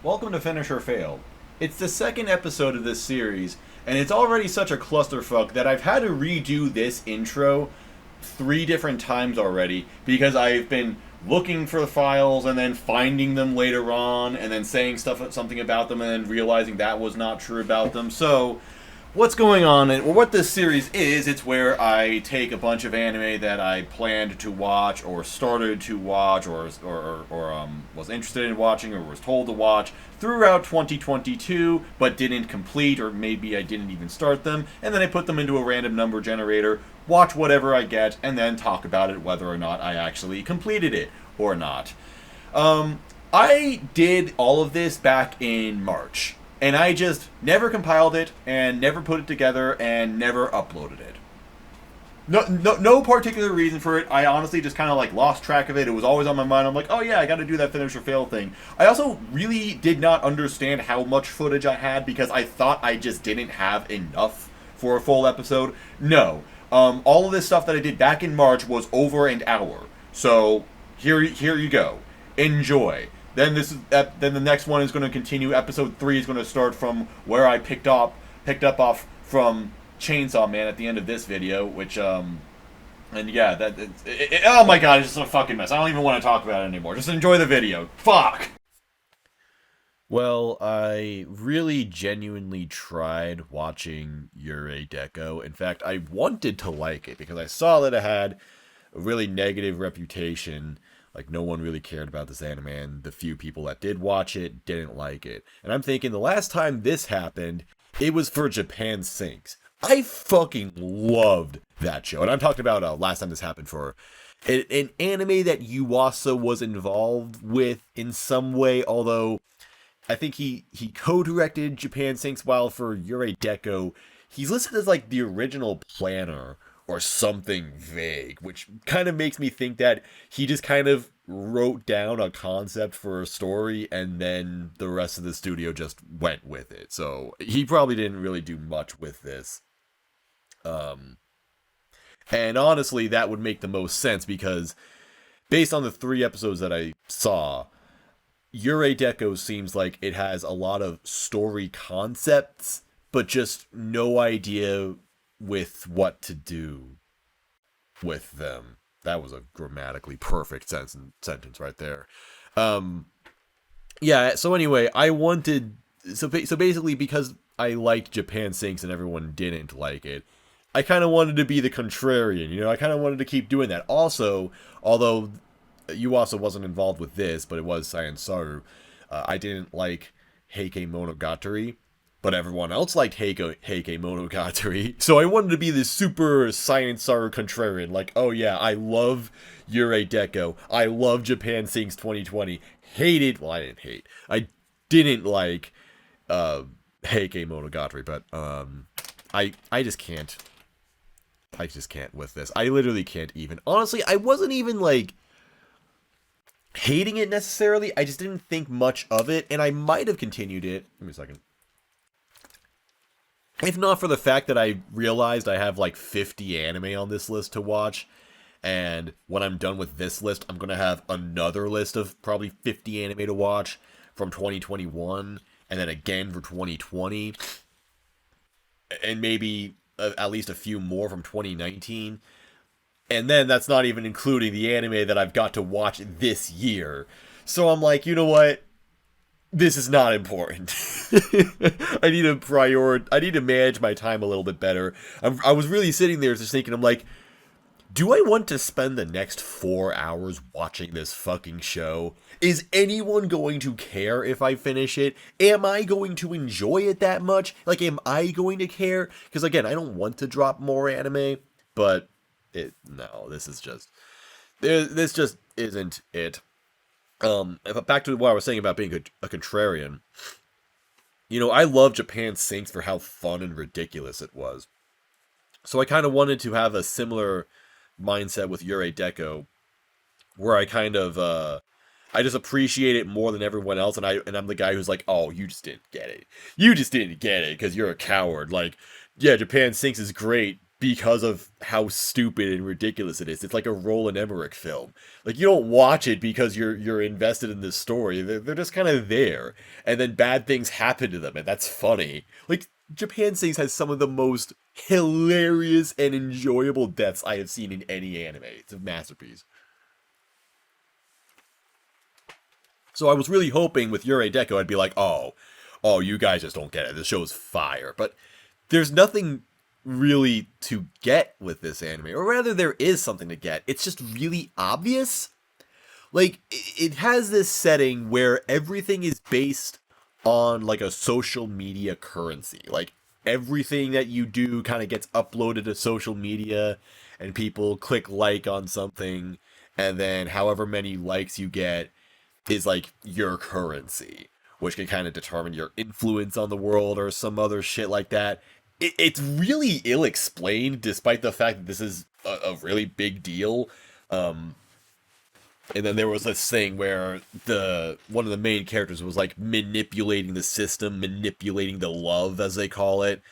Welcome to Finish or Fail. It's the second episode of this series, and it's already such a clusterfuck that I've had to redo this intro 3 different times already because I've been looking for the files and then finding them later on and then saying something about them and then realizing that was not true about them. So what's going on, and what this series is, it's where I take a bunch of anime that I planned to watch or started to watch or was interested in watching or was told to watch throughout 2022 but didn't complete, or maybe I didn't even start them, and then I put them into a random number generator, watch whatever I get, and then talk about it whether or not I actually completed it or not. I did all of this back in March. And I just never compiled it, and never put it together, and never uploaded it. No particular reason for it. I honestly just kind of like lost track of it. It was always on my mind. I'm like, oh yeah, I got to do that finish or fail thing. I also really did not understand how much footage I had because I thought I just didn't have enough for a full episode. No, all of this stuff that I did back in March was over an hour. So here you go. Enjoy. Then then the next one is going to continue. Episode 3 is going to start from where I picked up off from Chainsaw Man at the end of this video, which and yeah, oh my god, it's just a fucking mess. I don't even want to talk about it anymore. Just enjoy the video. Fuck. Well, I really genuinely tried watching Yurei Deco. In fact, I wanted to like it because I saw that it had a really negative reputation. Like, no one really cared about this anime, and the few people that did watch it didn't like it. And I'm thinking, the last time this happened, it was for Japan Sinks. I fucking loved that show. And I'm talking about last time this happened for an anime that Yuasa was involved with in some way, although I think he co-directed Japan Sinks, while for Yurei Deco, he's listed as like the original planner or something vague, which kind of makes me think that he just kind of wrote down a concept for a story and then the rest of the studio just went with it. So he probably didn't really do much with this. And honestly, that would make the most sense because based on the 3 episodes that I saw, Yurei Deco seems like it has a lot of story concepts, but just no idea with what to do with them. That was a grammatically perfect sentence right there. Yeah, so anyway, I wanted... So basically, because I liked Japan Sinks and everyone didn't like it, I kind of wanted to be the contrarian, you know? I kind of wanted to keep doing that. Also, although Yuasa wasn't involved with this, but it was Science Saru, I didn't like Heike Monogatari, but everyone else liked Heike Monogatari, so I wanted to be this super Science Saru contrarian, like, oh yeah, I love Yurei Deco, I love Japan Sinks 2020, hated, well, I didn't like Heike Monogatari, but I just can't with this. I literally can't even. Honestly, I wasn't even like hating it necessarily, I just didn't think much of it, and I might have continued it. Give me a second. If not for the fact that I realized I have like 50 anime on this list to watch, and when I'm done with this list, I'm going to have another list of probably 50 anime to watch from 2021, and then again for 2020, and maybe at least a few more from 2019. And then that's not even including the anime that I've got to watch this year. So I'm like, you know what? This is not important. I need to manage my time a little bit better. I was really sitting there just thinking, I'm like, do I want to spend the next 4 hours watching this fucking show? Is anyone going to care if I finish it? Am I going to enjoy it that much? Like, am I going to care? Because again, I don't want to drop more anime, but no, this just isn't it. Back to what I was saying about being a contrarian. You know, I love Japan Sinks for how fun and ridiculous it was. So I kind of wanted to have a similar mindset with Yurei Deco, where I kind of I just appreciate it more than everyone else, and I'm the guy who's like, oh, you just didn't get it. You just didn't get it because you're a coward. Like, yeah, Japan Sinks is great, because of how stupid and ridiculous it is. It's like a Roland Emmerich film. Like you don't watch it because you're invested in this story. They're just kind of there, and then bad things happen to them, and that's funny. Like Japan Sings has some of the most hilarious and enjoyable deaths I have seen in any anime. It's a masterpiece. So I was really hoping with Yurei Deco I'd be like, oh, you guys just don't get it. This show's fire. But there's nothing really to get with this anime. Or rather, there is something to get. It's just really obvious. Like, it has this setting where everything is based on, like, a social media currency. Like, everything that you do kind of gets uploaded to social media, and people click like on something, and then however many likes you get is like your currency, which can kind of determine your influence on the world or some other shit like that. It's really ill explained, despite the fact that this is a really big deal. And then there was this thing where one of the main characters was like manipulating the system, manipulating the love, as they call it.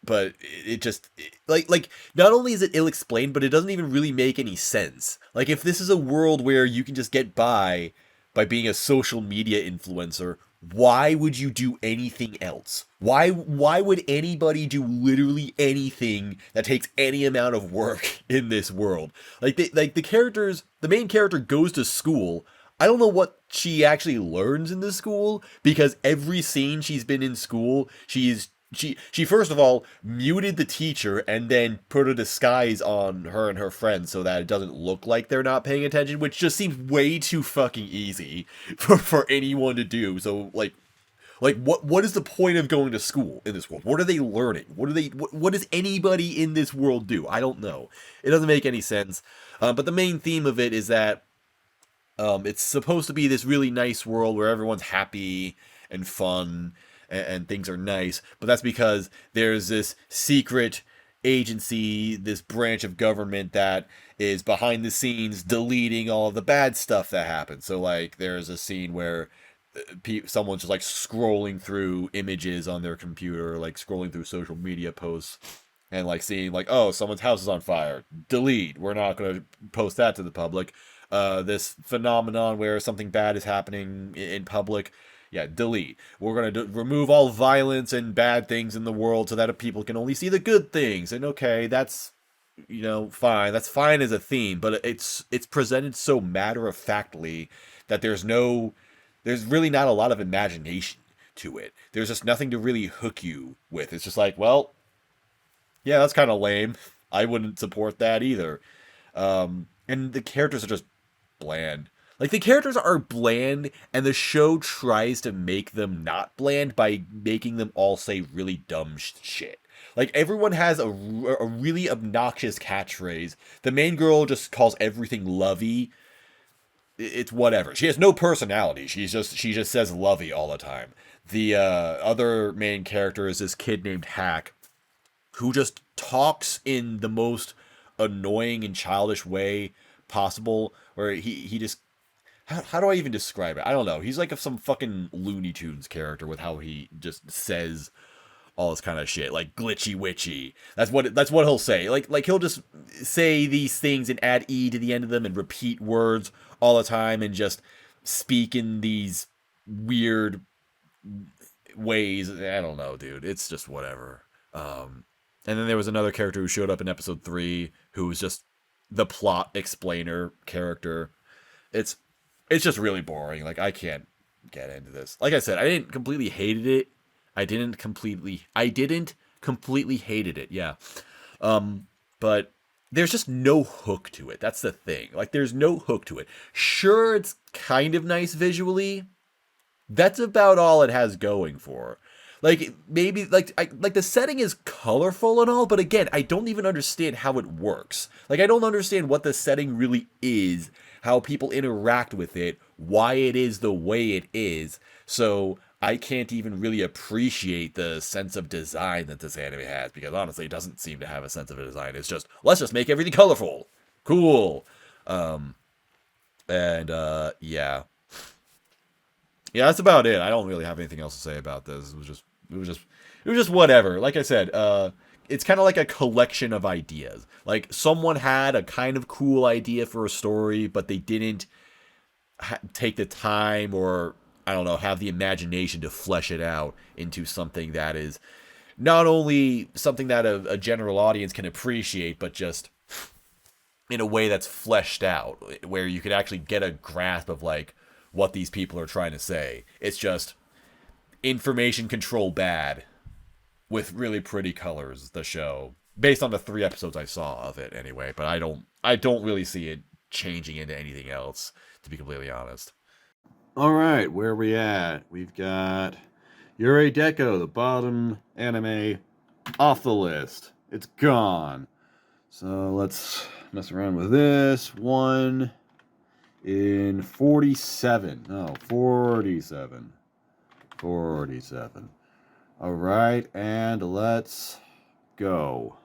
But it just like not only is it ill explained, but it doesn't even really make any sense. Like if this is a world where you can just get by being a social media influencer, why would you do anything else? Why would anybody do literally anything that takes any amount of work in this world? Like the main character goes to school. I don't know what she actually learns in the school, because every scene she's been in school, she first of all muted the teacher and then put a disguise on her and her friends so that it doesn't look like they're not paying attention, which just seems way too fucking easy for anyone to do. So like what is the point of going to school in this world? What are they learning? What does anybody in this world do? I don't know. It doesn't make any sense. But the main theme of it is that it's supposed to be this really nice world where everyone's happy and fun, and things are nice, but that's because there's this secret agency, this branch of government that is behind the scenes deleting all of the bad stuff that happens. So like there's a scene where someone's just like scrolling through images on their computer, like scrolling through social media posts, and like seeing like, oh, someone's house is on fire, delete, we're not going to post that to the public. This phenomenon where something bad is happening in public, yeah, delete. We're going to remove all violence and bad things in the world so that people can only see the good things. And okay, that's, fine. That's fine as a theme, but it's presented so matter-of-factly that there's really not a lot of imagination to it. There's just nothing to really hook you with. It's just like, well, yeah, that's kind of lame. I wouldn't support that either. And the characters are just bland. Like, the characters are bland, and the show tries to make them not bland by making them all say really dumb shit. Like, everyone has a really obnoxious catchphrase. The main girl just calls everything lovey. It's whatever. She has no personality. She just says lovey all the time. The other main character is this kid named Hack, who just talks in the most annoying and childish way possible, where he just... How do I even describe it? I don't know. He's like some fucking Looney Tunes character with how he just says all this kind of shit, like glitchy witchy. That's what he'll say. Like he'll just say these things and add e to the end of them and repeat words all the time and just speak in these weird ways. I don't know, dude. It's just whatever. And then there was another character who showed up in episode 3 who was just the plot explainer character. It's just really boring. Like, I can't get into this. Like I said, I didn't completely hated it. I didn't completely hated it, yeah. But there's just no hook to it. That's the thing. Like, there's no hook to it. Sure, it's kind of nice visually. That's about all it has going for. Like, maybe, like the setting is colorful and all, but again, I don't even understand how it works. Like, I don't understand what the setting really is, how people interact with it, why it is the way it is, so I can't even really appreciate the sense of design that this anime has, because honestly, it doesn't seem to have a sense of a design. It's just, let's just make everything colorful. Cool. Yeah. Yeah, that's about it. I don't really have anything else to say about this. It was just whatever. Like I said, it's kind of like a collection of ideas. Like someone had a kind of cool idea for a story, but they didn't take the time, or I don't know, have the imagination to flesh it out into something that is not only something that a general audience can appreciate, but just in a way that's fleshed out, where you could actually get a grasp of like what these people are trying to say. It's just information control bad with really pretty colors, the show, based on the 3 episodes I saw of it anyway, but I don't really see it changing into anything else, to be completely honest. All right, where are we at? We've got Yurei Deco, the bottom anime, off the list. It's gone. So let's mess around with this. 1 in 47. No, 47. 47. All right, and let's go.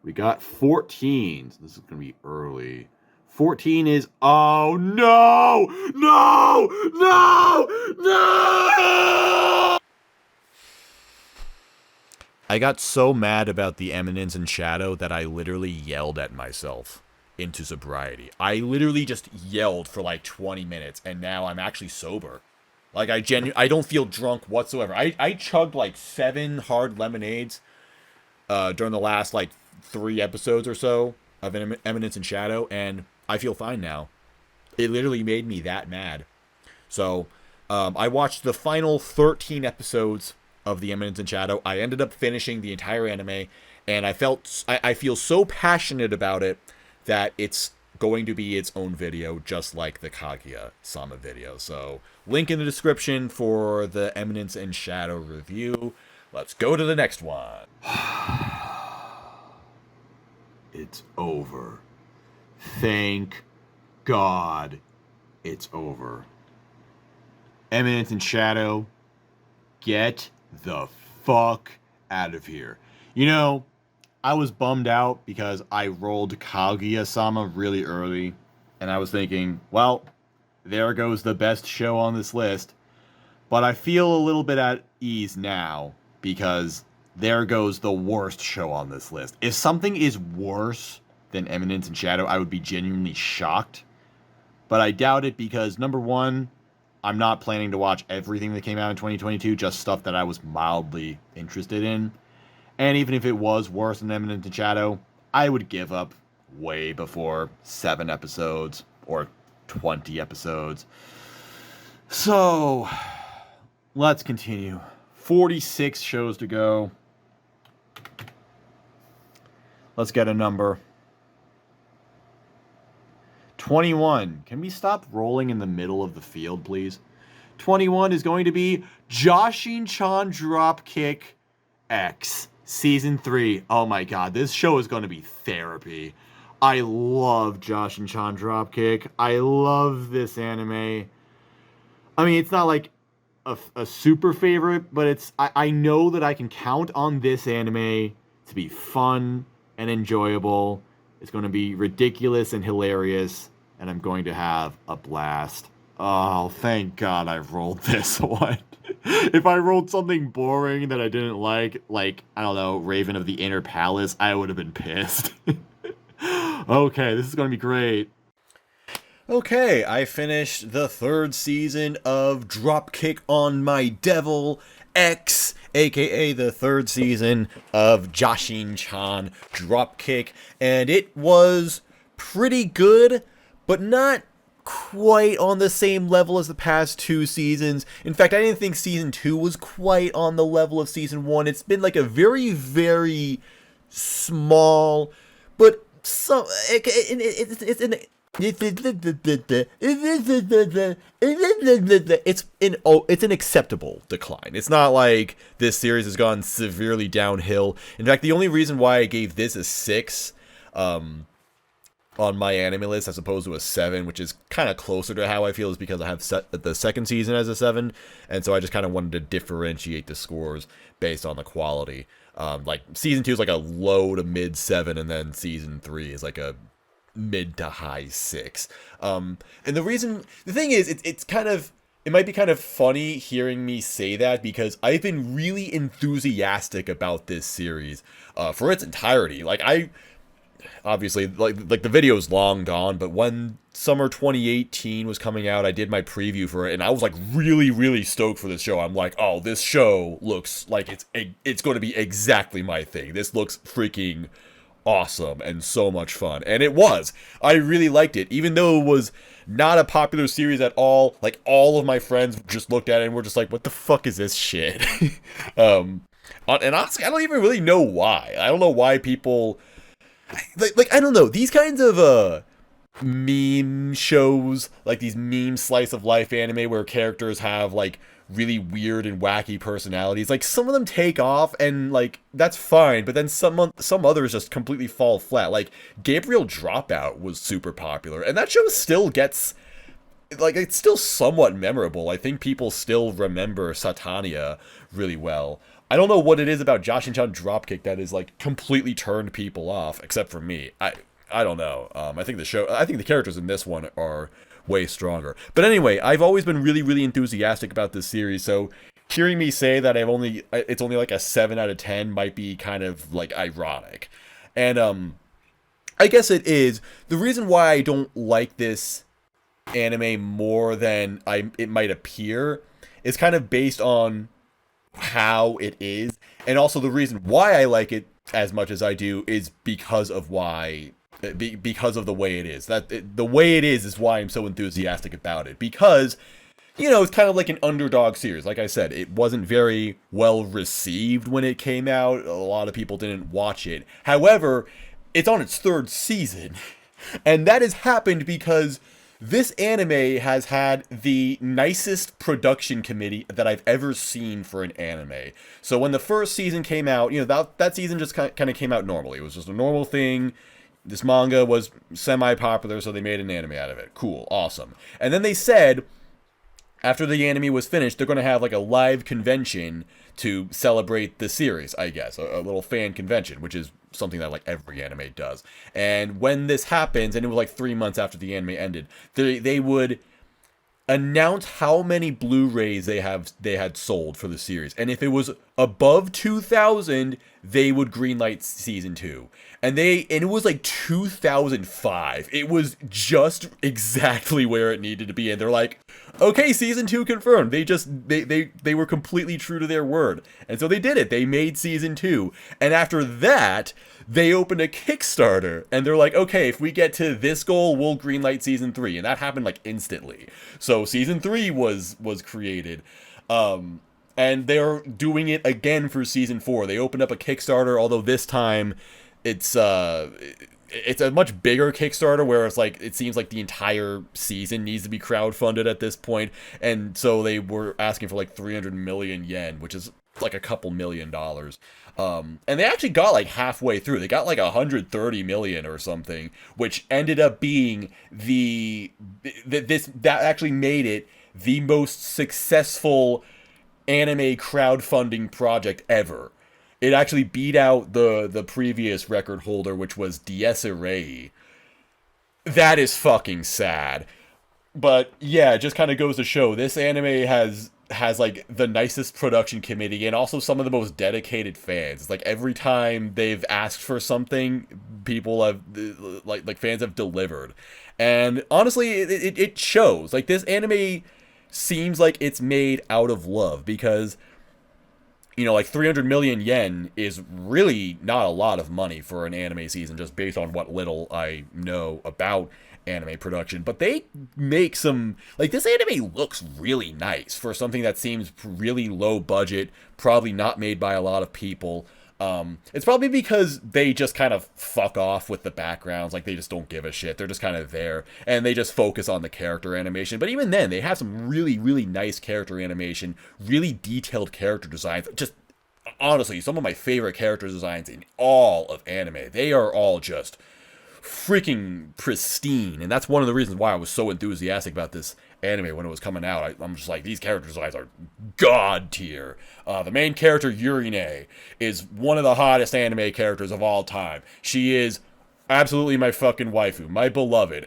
We got 14. So this is going to be early. 14 is... Oh, no! No! No! No! I got so mad about the Eminence and Shadow that I literally yelled at myself into sobriety. I literally just yelled for like 20 minutes, and now I'm actually sober. Like, I don't feel drunk whatsoever. I chugged like 7 hard lemonades during the last like 3 episodes or so of Eminence and Shadow, and I feel fine now. It literally made me that mad. So, I watched the final 13 episodes of the Eminence and Shadow. I ended up finishing the entire anime, and I feel so passionate about it that it's going to be its own video, just like the Kaguya-sama video. So, link in the description for the Eminence and Shadow review. Let's go to the next one. It's over. Thank God it's over. Eminence and Shadow, get the fuck out of here. You know, I was bummed out because I rolled Kaguya-sama really early, and I was thinking, well, there goes the best show on this list. But I feel a little bit at ease now, because there goes the worst show on this list. If something is worse than Eminence and Shadow, I would be genuinely shocked. But I doubt it because, number one, I'm not planning to watch everything that came out in 2022, just stuff that I was mildly interested in. And even if it was worse than Eminence and Shadow, I would give up way before 7 episodes or 20 episodes. So, let's continue. 46 shows to go. Let's get a number. 21. Can we stop rolling in the middle of the field, please? 21 is going to be Jashin-chan Dropkick X. Season 3. Oh my god, this show is going to be therapy. I love Jashin-chan Dropkick. I love this anime. I mean, it's not like a super favorite, but I know that I can count on this anime to be fun and enjoyable. It's going to be ridiculous and hilarious, and I'm going to have a blast. Oh, thank God I rolled this one. If I rolled something boring that I didn't like, I don't know, Raven of the Inner Palace, I would have been pissed. Okay, this is going to be great. Okay, I finished the 3rd season of Dropkick on My Devil X, aka the 3rd season of Jashin-chan Dropkick, and it was pretty good, but not quite on the same level as the past 2 seasons. In fact, I didn't think season 2 was quite on the level of season 1. It's been like a very, very small, but so it's an acceptable decline. It's not like this series has gone severely downhill. In fact, the only reason why I gave this a 6 on my anime list as opposed to a 7, which is kind of closer to how I feel, is because I have set the 2nd season as a 7, and so I just kind of wanted to differentiate the scores based on the quality. Like season 2 is like a low to mid 7, and then season 3 is like a mid to high 6. And the thing is, it's kind of it might be kind of funny hearing me say that because I've been really enthusiastic about this series for its entirety. Like I obviously like the video's long gone, but when summer 2018 was coming out, I did my preview for it, and I was like really stoked for this show. I'm like, oh, this show looks like it's going to be exactly my thing. This looks freaking awesome and so much fun, and it was. I really liked it, even though it was not a popular series at all. Like all of my friends just looked at it and were just like, "What the fuck is this shit?" And honestly, I don't even really know why. I don't know why people like I don't know, these kinds of meme shows, like these meme slice of life anime where characters have like really weird and wacky personalities. Like some of them take off and like that's fine, but then some others just completely fall flat. Like Gabriel Dropout was super popular, and that show still gets like it's still somewhat memorable. I think people still remember Satania really well. I don't know what it is about Jashin-chan Dropkick that is like completely turned people off, except for me. I don't know. I think the characters in this one are way stronger. But anyway, I've always been really enthusiastic about this series, so hearing me say that it's only like a 7 out of 10 might be kind of like ironic. And I guess it is. The reason why I don't like this anime more than it might appear is kind of based on how it is, and also the reason why I like it as much as I do is because of the way it is. The way it is why I'm so enthusiastic about it, because it's kind of like an underdog series. Like I said, it wasn't very well received when it came out. A lot of people didn't watch it. However, it's on its 3rd season, and that has happened because this anime has had the nicest production committee that I've ever seen for an anime. So when the first season came out, that season just kind of came out normally. It was just a normal thing. This manga was semi-popular, so they made an anime out of it. Cool, awesome. And then they said, after the anime was finished, they're going to have like a live convention to celebrate the series, I guess. A little fan convention, which is something that like every anime does. And when this happens, and it was like 3 months after the anime ended, they would announce how many Blu-rays they had sold for the series. And if it was above 2,000, they would greenlight season 2. And it was like 2005. It was just exactly where it needed to be. And they're like, okay, season 2 confirmed. They were completely true to their word. And so they did it. They made season 2. And after that, they opened a Kickstarter. And they're like, okay, if we get to this goal, we'll greenlight season 3. And that happened like instantly. So season 3 was created. And they're doing it again for season 4. They opened up a Kickstarter, although this time it's a much bigger Kickstarter where it's like it seems like the entire season needs to be crowdfunded at this point. And so they were asking for like 300 million yen, which is like a couple $1 million. And they actually got like halfway through. They got like 130 million or something, which ended up being that actually made it the most successful anime crowdfunding project ever. It actually beat out the previous record holder, which was Dieserei. That is fucking sad. But yeah, it just kind of goes to show this anime has like the nicest production committee and also some of the most dedicated fans. It's like every time they've asked for something, people have like fans have delivered. And honestly, it shows. Like this anime seems like it's made out of love because like 300 million yen is really not a lot of money for an anime season, just based on what little I know about anime production. But they make some, like, this anime looks really nice for something that seems really low budget, probably not made by a lot of people. It's probably because they just kind of fuck off with the backgrounds, like they just don't give a shit. They're just kind of there, and they just focus on the character animation. But even then, they have some really nice character animation, really detailed character designs. Just honestly, some of my favorite character designs in all of anime. They are all just freaking pristine, and that's one of the reasons why I was so enthusiastic about this anime when it was coming out. I'm just like, these character designs are god tier. The main character, Yurei, is one of the hottest anime characters of all time. She is absolutely my fucking waifu, my beloved.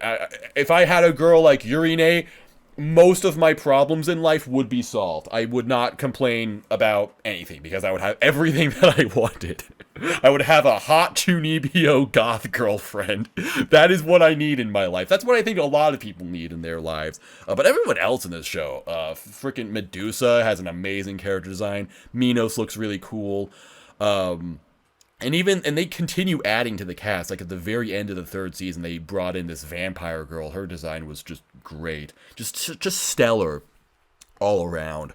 If I had a girl like Yurei, most of my problems in life would be solved. I would not complain about anything because I would have everything that I wanted. I would have a hot Chunibyo goth girlfriend. That is what I need in my life. That's what I think a lot of people need in their lives. But everyone else in this show, freaking Medusa has an amazing character design. Minos looks really cool. And they continue adding to the cast. Like at the very end of the third season, they brought in this vampire girl. Her design was just great, just stellar, all around.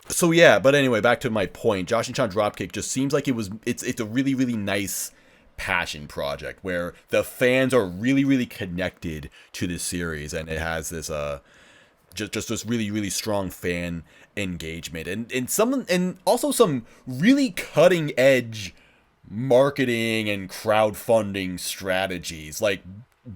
So yeah, but anyway, back to my point. Jashin-chan Dropkick just seems like it's a really, really nice passion project where the fans are really, really connected to this series, and it has this just this really, really strong fan engagement and also some really cutting edge marketing and crowdfunding strategies. Like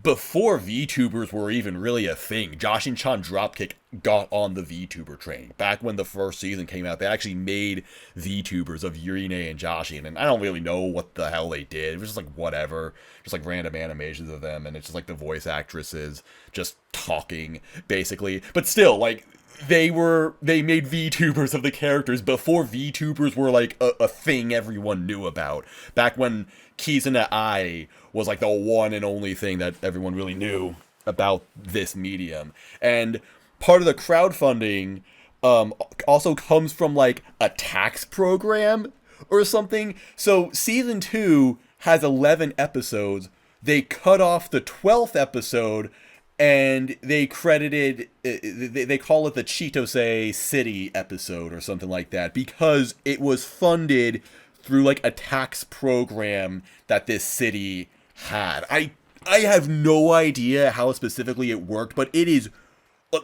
before VTubers were even really a thing, Jashin-chan Dropkick got on the VTuber train. Back when the first season came out, they actually made VTubers of Yurei and Jashin, and I don't really know what the hell they did. It was just like whatever, just like random animations of them, and it's just like the voice actresses just talking basically. But still, like they made VTubers of the characters before VTubers were like a thing everyone knew about. Back when Kizuna Ai was like the one and only thing that everyone really knew about this medium. And part of the crowdfunding also comes from like a tax program or something. So season 2 has 11 episodes. They cut off the 12th episode and they credited, they call it the Chitose City episode or something like that, because it was funded through like a tax program that this city had. I have no idea how specifically it worked, but it is,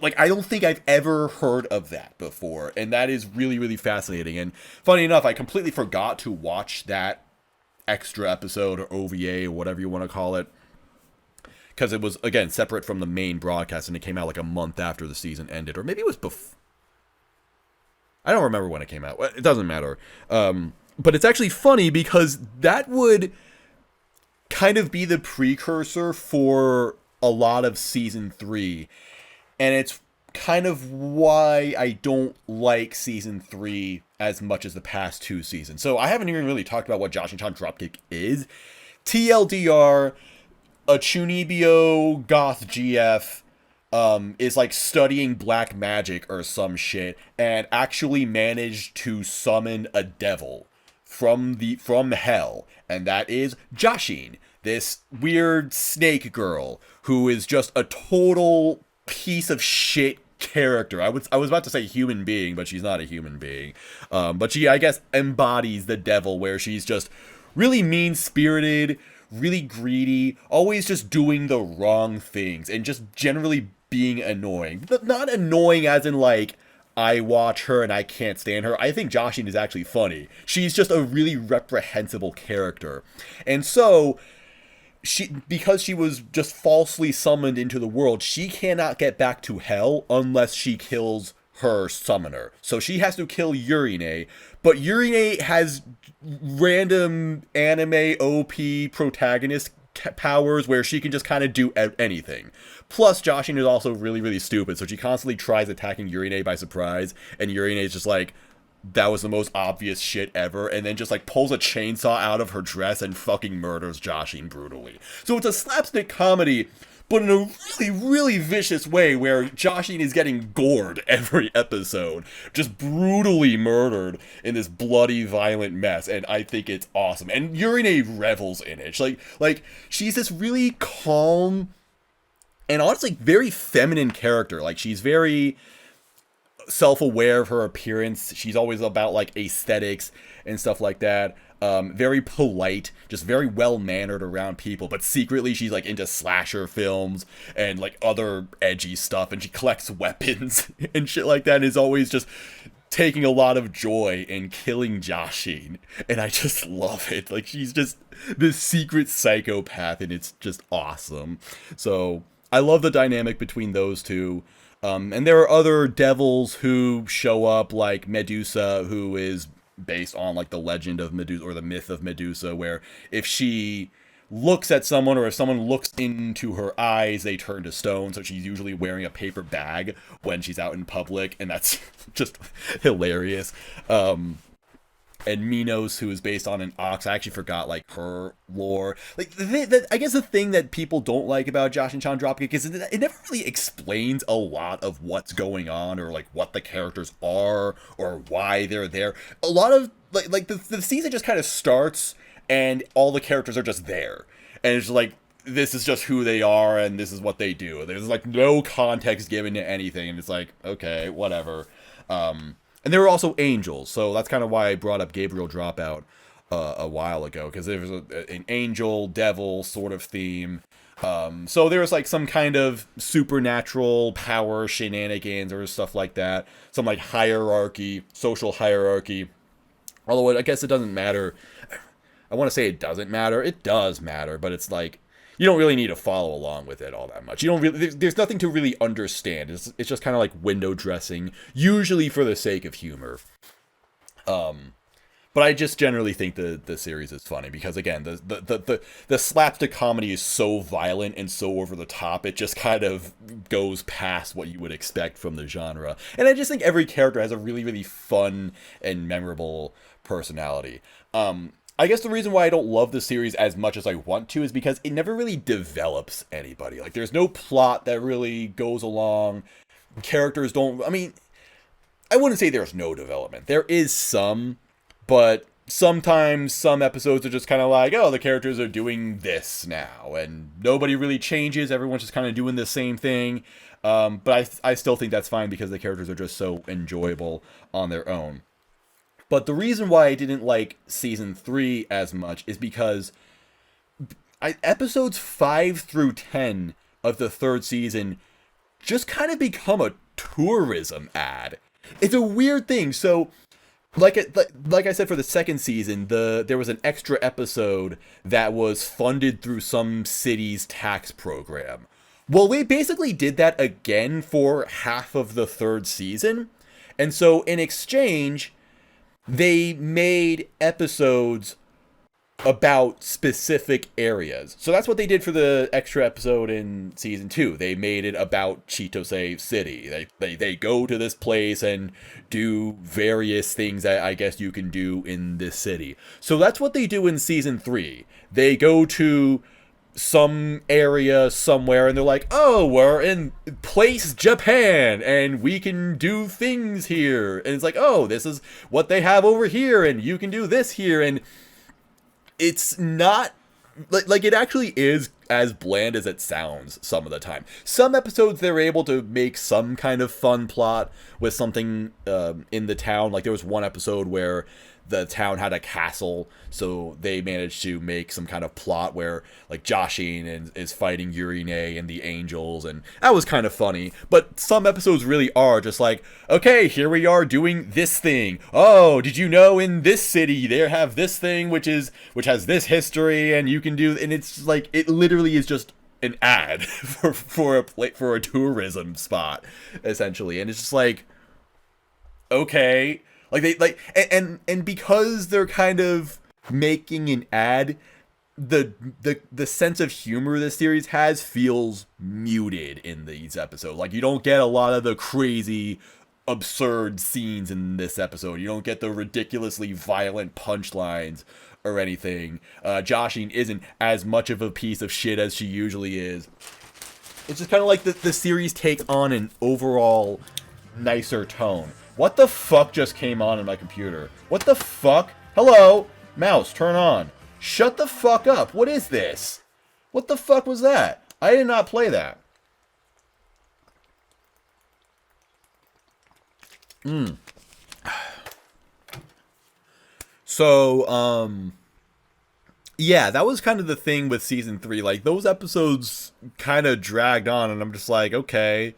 like, I don't think I've ever heard of that before, and that is really, really fascinating. And funny enough, I completely forgot to watch that extra episode or OVA or whatever you want to call it, because it was, again, separate from the main broadcast, and it came out like a month after the season ended. Or maybe it was before. I don't remember when it came out. It doesn't matter. But it's actually funny because that would kind of be the precursor for a lot of season 3. And it's kind of why I don't like season 3 as much as the past 2 seasons. So I haven't even really talked about what Jashin-chan Dropkick is. TLDR, a Chunibyo goth GF is like studying black magic or some shit and actually managed to summon a devil from hell, and that is Jashin, this weird snake girl who is just a total piece of shit character. I was about to say human being, but she's not a human being. But she, I guess, embodies the devil, where she's just really mean-spirited, really greedy, always just doing the wrong things, and just generally being annoying. But not annoying as in, like, I watch her and I can't stand her. I think Jashin is actually funny. She's just a really reprehensible character. And so, because she was just falsely summoned into the world, she cannot get back to hell unless she kills her summoner. So she has to kill Yurei, but Yurei has random anime OP protagonist powers where she can just kind of do anything. Plus, Jashin is also really, really stupid, so she constantly tries attacking Yurei by surprise, and Yurei is just like, that was the most obvious shit ever, and then just like pulls a chainsaw out of her dress and fucking murders Jashin brutally. So it's a slapstick comedy, but in a really, really vicious way, where Jashin is getting gored every episode, just brutally murdered in this bloody, violent mess, and I think it's awesome. And Yurei revels in it. Like she's this really calm and honestly very feminine character. Like, she's very self-aware of her appearance. She's always about like aesthetics and stuff like that. Very polite, just very well-mannered around people, but secretly she's like into slasher films and like other edgy stuff, and she collects weapons and shit like that, and is always just taking a lot of joy in killing Jashin, and I just love it. Like, she's just this secret psychopath, and it's just awesome. So I love the dynamic between those two. And there are other devils who show up, like Medusa, who is based on like the legend of Medusa or the myth of Medusa, where if she looks at someone, or if someone looks into her eyes, they turn to stone. So she's usually wearing a paper bag when she's out in public, and that's just hilarious. And Minos, who is based on an ox. I actually forgot, like, her lore. Like, I guess the thing that people don't like about Jashin-chan Dropkick is that it never really explains a lot of what's going on, or, like, what the characters are, or why they're there. A lot of, the season just kind of starts, and all the characters are just there. And it's like, this is just who they are, and this is what they do. There's, like, no context given to anything, and it's like, okay, whatever. And there were also angels, so that's kind of why I brought up Gabriel Dropout a while ago, because there was an angel, devil sort of theme. So there was like some kind of supernatural power shenanigans or stuff like that. Some like hierarchy, social hierarchy. Although I guess it doesn't matter. I want to say it doesn't matter. It does matter, but it's like, you don't really need to follow along with it all that much. You don't really, there's nothing to really understand. It's just kind of like window dressing, usually for the sake of humor. But I just generally think the series is funny because, again, the slapstick comedy is so violent and so over the top, it just kind of goes past what you would expect from the genre. And I just think every character has a really, really fun and memorable personality. I guess the reason why I don't love the series as much as I want to is because it never really develops anybody. Like, there's no plot that really goes along. Characters don't... I mean, I wouldn't say there's no development. There is some, but sometimes some episodes are just kind of like, oh, the characters are doing this now, and nobody really changes. Everyone's just kind of doing the same thing. But I still think that's fine because the characters are just so enjoyable on their own. But the reason why I didn't like Season 3 as much is because episodes 5 through 10 of the third season just kind of become a tourism ad. It's a weird thing. So, like I said, for the second season, there was an extra episode that was funded through some city's tax program. Well, they basically did that again for half of the third season. And so, in exchange, they made episodes about specific areas. So that's what they did for the extra episode in season 2. They made it about Chitose City. They go to this place and do various things that I guess you can do in this city. So that's what they do in season 3. They go to some area somewhere and they're like, oh, we're in place Japan and we can do things here. And it's like, oh, this is what they have over here and you can do this here. And it's not like it actually is as bland as it sounds some of the time. Some episodes they're able to make some kind of fun plot with something in the town. Like there was one episode where the town had a castle, so they managed to make some kind of plot where like Jashin is fighting Yurei and the angels, and that was kind of funny. But some episodes really are just like, okay, here we are doing this thing. Oh, did you know in this city they have this thing which has this history, and you can do, and it's like it literally is just an ad for a tourism spot essentially, and it's just like, okay. And because they're kind of making an ad, the sense of humor this series has feels muted in these episodes. Like, you don't get a lot of the crazy, absurd scenes in this episode. You don't get the ridiculously violent punchlines or anything. Jashin isn't as much of a piece of shit as she usually is. It's just kind of like the series takes on an overall nicer tone. What the fuck just came on in my computer? What the fuck? Hello? Mouse, turn on. Shut the fuck up. What is this? What the fuck was that? I did not play that. So, yeah, that was kind of the thing with season 3. Like, those episodes kind of dragged on, and I'm just like, okay,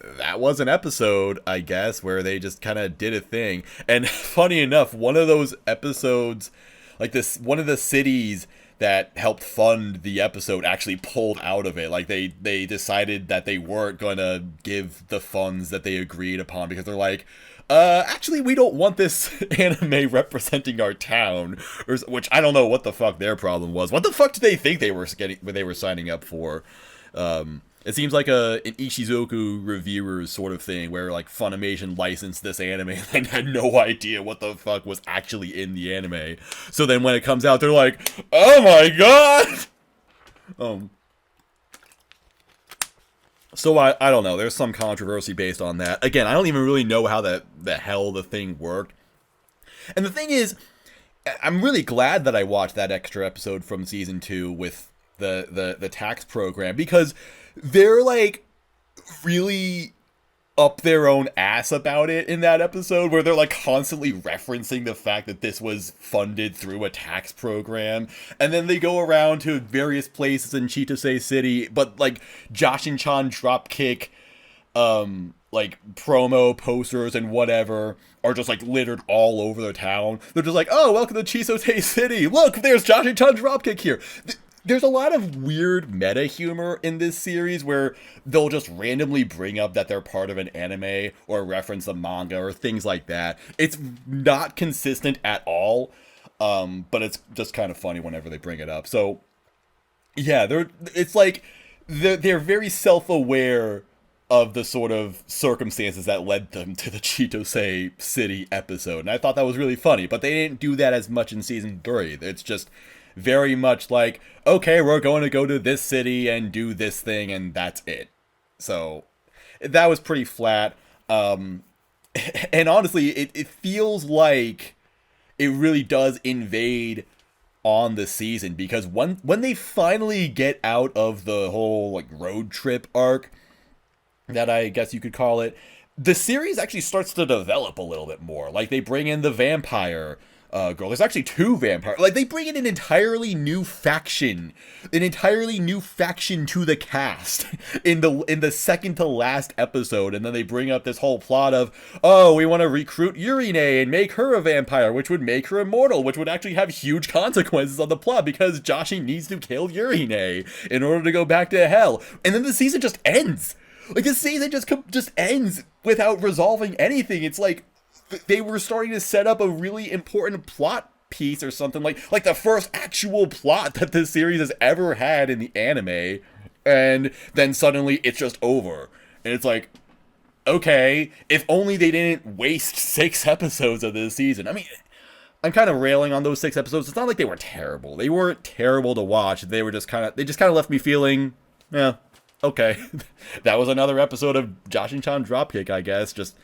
that was an episode, I guess, where they just kind of did a thing. And funny enough, one of those episodes, like this, one of the cities that helped fund the episode actually pulled out of it. Like they decided that they weren't gonna give the funds that they agreed upon because they're like, actually we don't want this anime representing our town, which I don't know what the fuck their problem was. What the fuck did they think they were getting when they were signing up for? It seems like an Ishizoku reviewers sort of thing where like Funimation licensed this anime and had no idea what the fuck was actually in the anime. So then when it comes out, they're like, "Oh my god!" So I don't know. There's some controversy based on that. Again, I don't even really know how the hell the thing worked. And the thing is, I'm really glad that I watched that extra episode from season 2 with the tax program, because they're like really up their own ass about it in that episode, where they're like constantly referencing the fact that this was funded through a tax program, and then they go around to various places in Chitose City, but like Jashin-chan Dropkick like promo posters and whatever are just like littered all over the town. They're just like, "Oh, welcome to Chitose City, look, there's Jashin-chan Dropkick here." There's a lot of weird meta humor in this series where they'll just randomly bring up that they're part of an anime or reference a manga or things like that. It's not consistent at all, but it's just kind of funny whenever they bring it up. So, yeah, it's like they're very self-aware of the sort of circumstances that led them to the Chitose City episode. And I thought that was really funny, but they didn't do that as much in season 3. It's just very much like, okay, we're going to go to this city and do this thing, and that's it. So that was pretty flat. And honestly, it feels like it really does invade on the season, because when they finally get out of the whole like road trip arc, that I guess you could call it, the series actually starts to develop a little bit more. Like they bring in the vampire girl. There's actually 2 vampires. Like they bring in an entirely new faction to the cast in the second to last episode, and then they bring up this whole plot of, oh, we want to recruit Yurei and make her a vampire, which would make her immortal, which would actually have huge consequences on the plot because Jashin needs to kill Yurei in order to go back to hell. And then the season just ends. Like the season just ends without resolving anything. It's like they were starting to set up a really important plot piece or something, like the first actual plot that this series has ever had in the anime, and then suddenly it's just over. And it's like, okay, if only they didn't waste 6 episodes of this season. I mean, I'm kind of railing on those 6 episodes. It's not like they were terrible. They weren't terrible to watch. They just kind of left me feeling, yeah, okay. That was another episode of Jashin-chan Dropkick, I guess. Just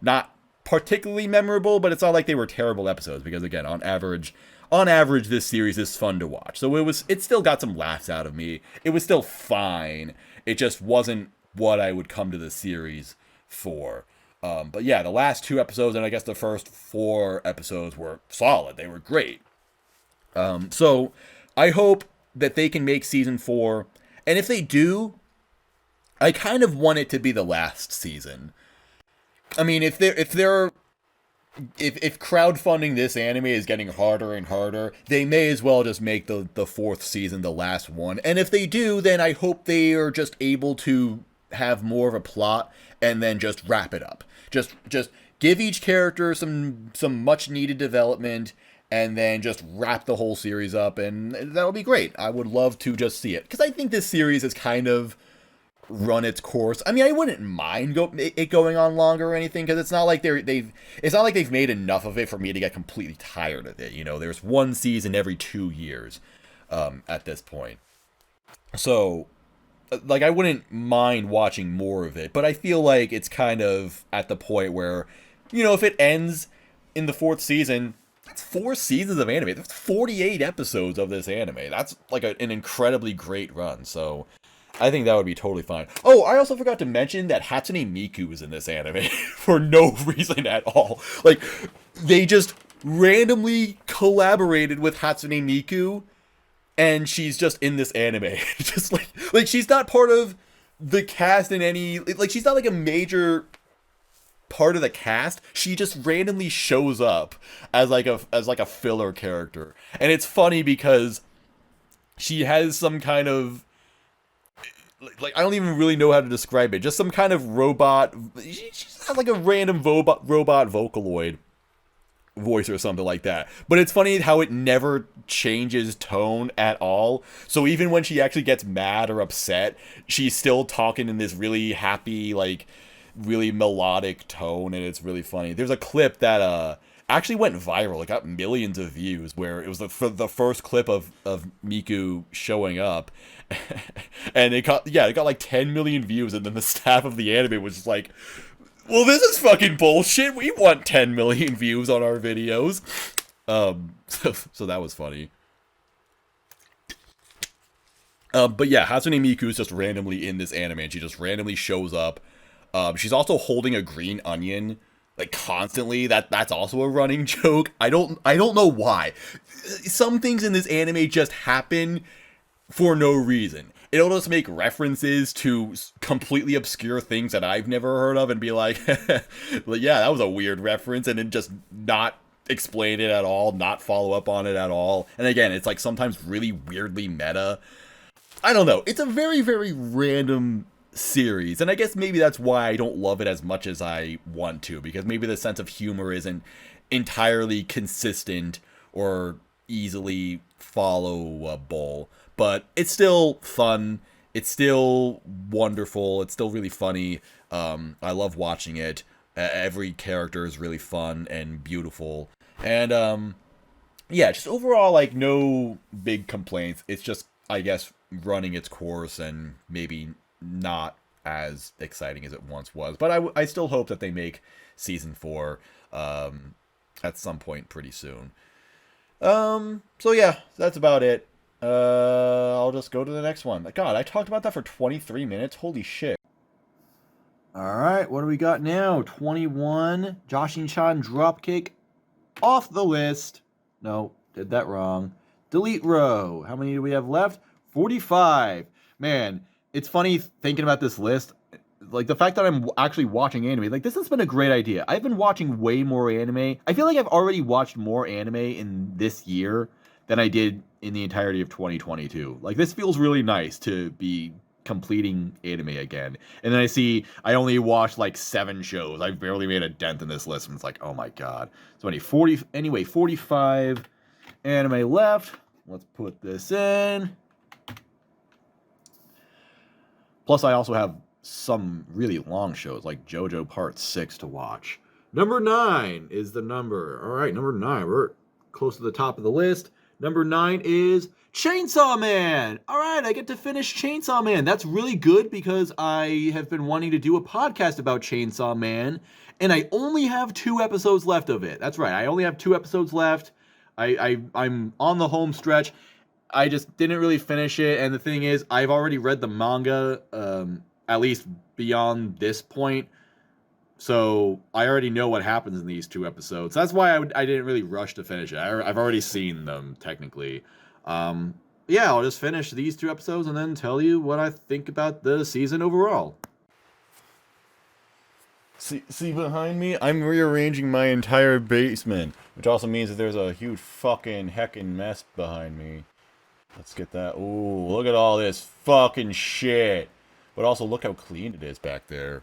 not particularly memorable, but it's not like they were terrible episodes, because again, on average this series is fun to watch. So it still got some laughs out of me. It was still fine. It just wasn't what I would come to the series for. But yeah, the last 2 episodes, and I guess the first 4 episodes, were solid. They were great. So I hope that they can make season 4, and if they do, I kind of want it to be the last season. I mean, if crowdfunding this anime is getting harder and harder, they may as well just make the 4th season the last one. And if they do, then I hope they are just able to have more of a plot and then just wrap it up. Just give each character some much needed development and then just wrap the whole series up, and that'll be great. I would love to just see it, because I think this series is kind of run its course. I mean, I wouldn't mind it going on longer or anything, because it's not like they've made enough of it for me to get completely tired of it. You know, there's 1 season every 2 years at this point. So, like, I wouldn't mind watching more of it, but I feel like it's kind of at the point where, you know, if it ends in the 4th season, that's 4 seasons of anime. That's 48 episodes of this anime. That's like an incredibly great run. So I think that would be totally fine. Oh, I also forgot to mention that Hatsune Miku is in this anime for no reason at all. Like, they just randomly collaborated with Hatsune Miku, and she's just in this anime. Just like she's not part of the cast in any, like, she's not like a major part of the cast. She just randomly shows up as like a filler character. And it's funny because she has some kind of, like, I don't even really know how to describe it. Just some kind of robot. She just has like a random robot Vocaloid voice or something like that. But it's funny how it never changes tone at all. So even when she actually gets mad or upset, she's still talking in this really happy, like, really melodic tone, and it's really funny. There's a clip that actually went viral. It got millions of views, where it was the first clip of Miku showing up, and it got like 10 million views, and then the staff of the anime was just like, well, this is fucking bullshit. We want 10 million views on our videos. So that was funny. But yeah, Hatsune Miku is just randomly in this anime, and she just randomly shows up. She's also holding a green onion, like, constantly. That's also a running joke. I don't know why. Some things in this anime just happen for no reason. It'll just make references to completely obscure things that I've never heard of and be like, well, yeah, that was a weird reference, and then just not explain it at all, not follow up on it at all. And again, it's like sometimes really weirdly meta. I don't know. It's a very, very random series, and I guess maybe that's why I don't love it as much as I want to, because maybe the sense of humor isn't entirely consistent or easily followable, but it's still fun, it's still wonderful, it's still really funny. I love watching it. Every character is really fun and beautiful, and yeah, just overall, like, no big complaints. It's just, I guess, running its course and maybe not as exciting as it once was, but I still hope that they make season 4 at some point pretty soon. So yeah, that's about it. I'll just go to the next one. God, I talked about that for 23 minutes. Holy shit. Alright, what do we got now? 21, Jashin-chan Dropkick, off the list. No, did that wrong. Delete row. How many do we have left? 45. Man, it's funny thinking about this list. Like, the fact that I'm actually watching anime, like, this has been a great idea. I've been watching way more anime. I feel like I've already watched more anime in this year than I did in the entirety of 2022. Like, this feels really nice to be completing anime again. And then I only watched like 7 shows. I've barely made a dent in this list, and it's like, oh my god. So anyway, 45 anime left. Let's put this in. Plus, I also have some really long shows, like JoJo Part 6 to watch. Number 9 is the number. All right, number 9. We're close to the top of the list. Number 9 is Chainsaw Man. All right, I get to finish Chainsaw Man. That's really good because I have been wanting to do a podcast about Chainsaw Man, and I only have 2 episodes left of it. That's right, I only have 2 episodes left. I'm on the home stretch. I just didn't really finish it, and the thing is, I've already read the manga, at least beyond this point, so I already know what happens in these 2 episodes. That's why I didn't really rush to finish it. I've already seen them, technically. Yeah, I'll just finish these 2 episodes and then tell you what I think about the season overall. See behind me? I'm rearranging my entire basement, which also means that there's a huge fucking heckin' mess behind me. Let's get that. Ooh, look at all this fucking shit. But also, look how clean it is back there.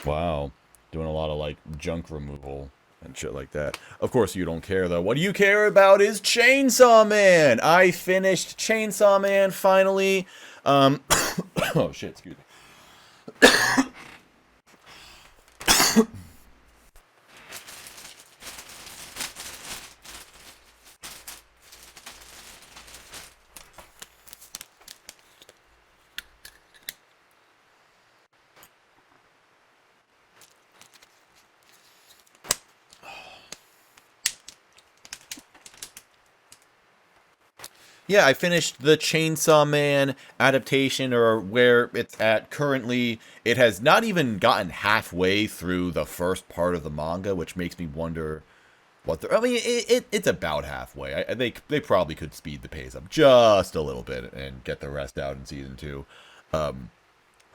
Wow. Doing a lot of, like, junk removal and shit like that. Of course, you don't care, though. What do you care about is Chainsaw Man! I finished Chainsaw Man, finally. Oh, shit, excuse me. Yeah, I finished the Chainsaw Man adaptation, or where it's at currently. It has not even gotten halfway through the first part of the manga, which makes me wonder what the... I mean, it's about halfway. They probably could speed the pace up just a little bit and get the rest out in season 2. But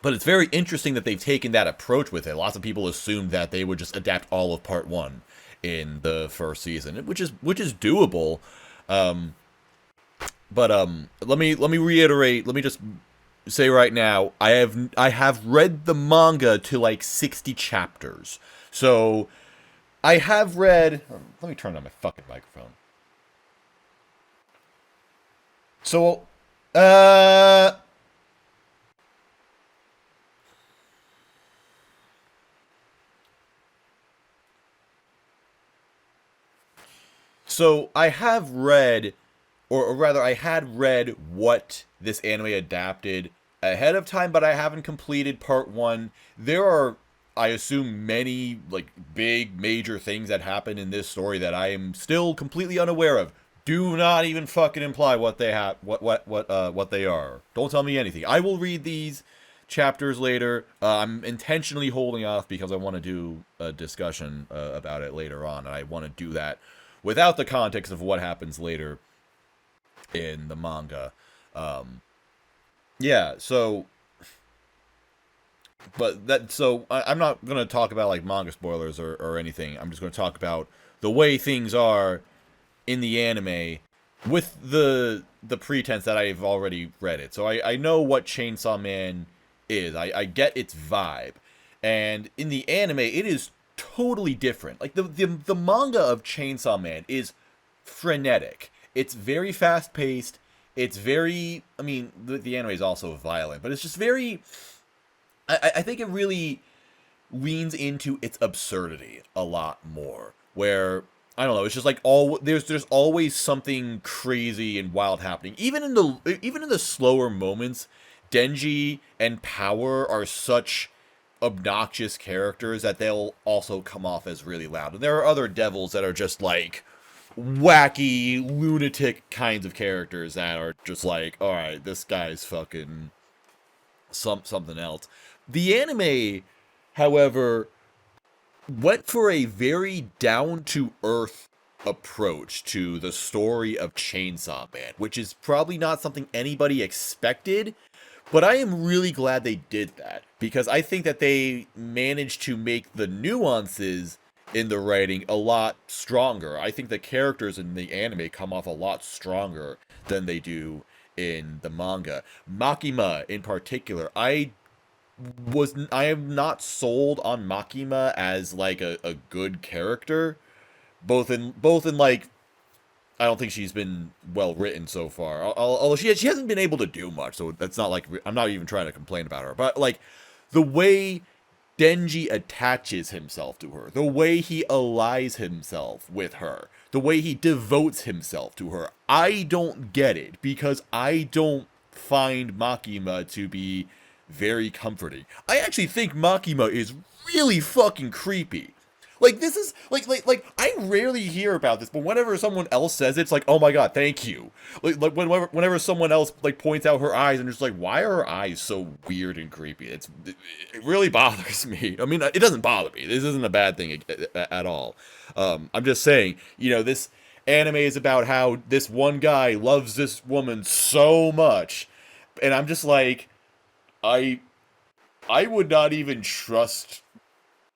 it's very interesting that they've taken that approach with it. Lots of people assumed that they would just adapt all of part 1 in the first season, which is doable. But let me reiterate. Let me just say right now, I have read the manga to like 60 chapters. So I have read. Let me turn on my fucking microphone. So, uh, so I have read, or rather, I had read what this anime adapted ahead of time, but I haven't completed part one. There are, I assume, many like big major things that happen in this story that I am still completely unaware of. Do not even fucking imply what they have, what they are. Don't tell me anything. I will read these chapters later. I'm intentionally holding off because I want to do a discussion about it later on, and I want to do that without the context of what happens later in the manga. Um, yeah, so I'm not gonna talk about like manga spoilers or anything. I'm just gonna talk about the way things are in the anime with the pretense that I've already read it. So I know what Chainsaw Man is. I get its vibe. And in the anime it is totally different. Like the manga of Chainsaw Man is frenetic. It's very fast paced. It's very I mean the anime is also violent, but it's just very I think it really leans into its absurdity a lot more. Where I don't know, it's just like all there's always something crazy and wild happening. Even in the slower moments, Denji and Power are such obnoxious characters that they'll also come off as really loud. And there are other devils that are just like wacky, lunatic kinds of characters that are just like, all right, this guy's fucking something else. The anime, however, went for a very down to earth approach to the story of Chainsaw Man, which is probably not something anybody expected, but I am really glad they did that because I think that they managed to make the nuances in the writing a lot stronger. I think the characters in the anime come off a lot stronger than they do in the manga. Makima in particular, I am not sold on Makima as like a good character. Both in like I don't think she's been well written so far. Although she hasn't been able to do much, so that's not like I'm not even trying to complain about her. But like the way Denji attaches himself to her, the way he allies himself with her, the way he devotes himself to her, I don't get it because I don't find Makima to be very comforting. I actually think Makima is really fucking creepy. Like this is like I rarely hear about this, but whenever someone else says it, it's like, oh my god, thank you. Whenever someone else like points out her eyes and just like, why are her eyes so weird and creepy? It really bothers me. I mean, it doesn't bother me. This isn't a bad thing at all. I'm just saying, this anime is about how this one guy loves this woman so much, and I'm just like, I I would not even trust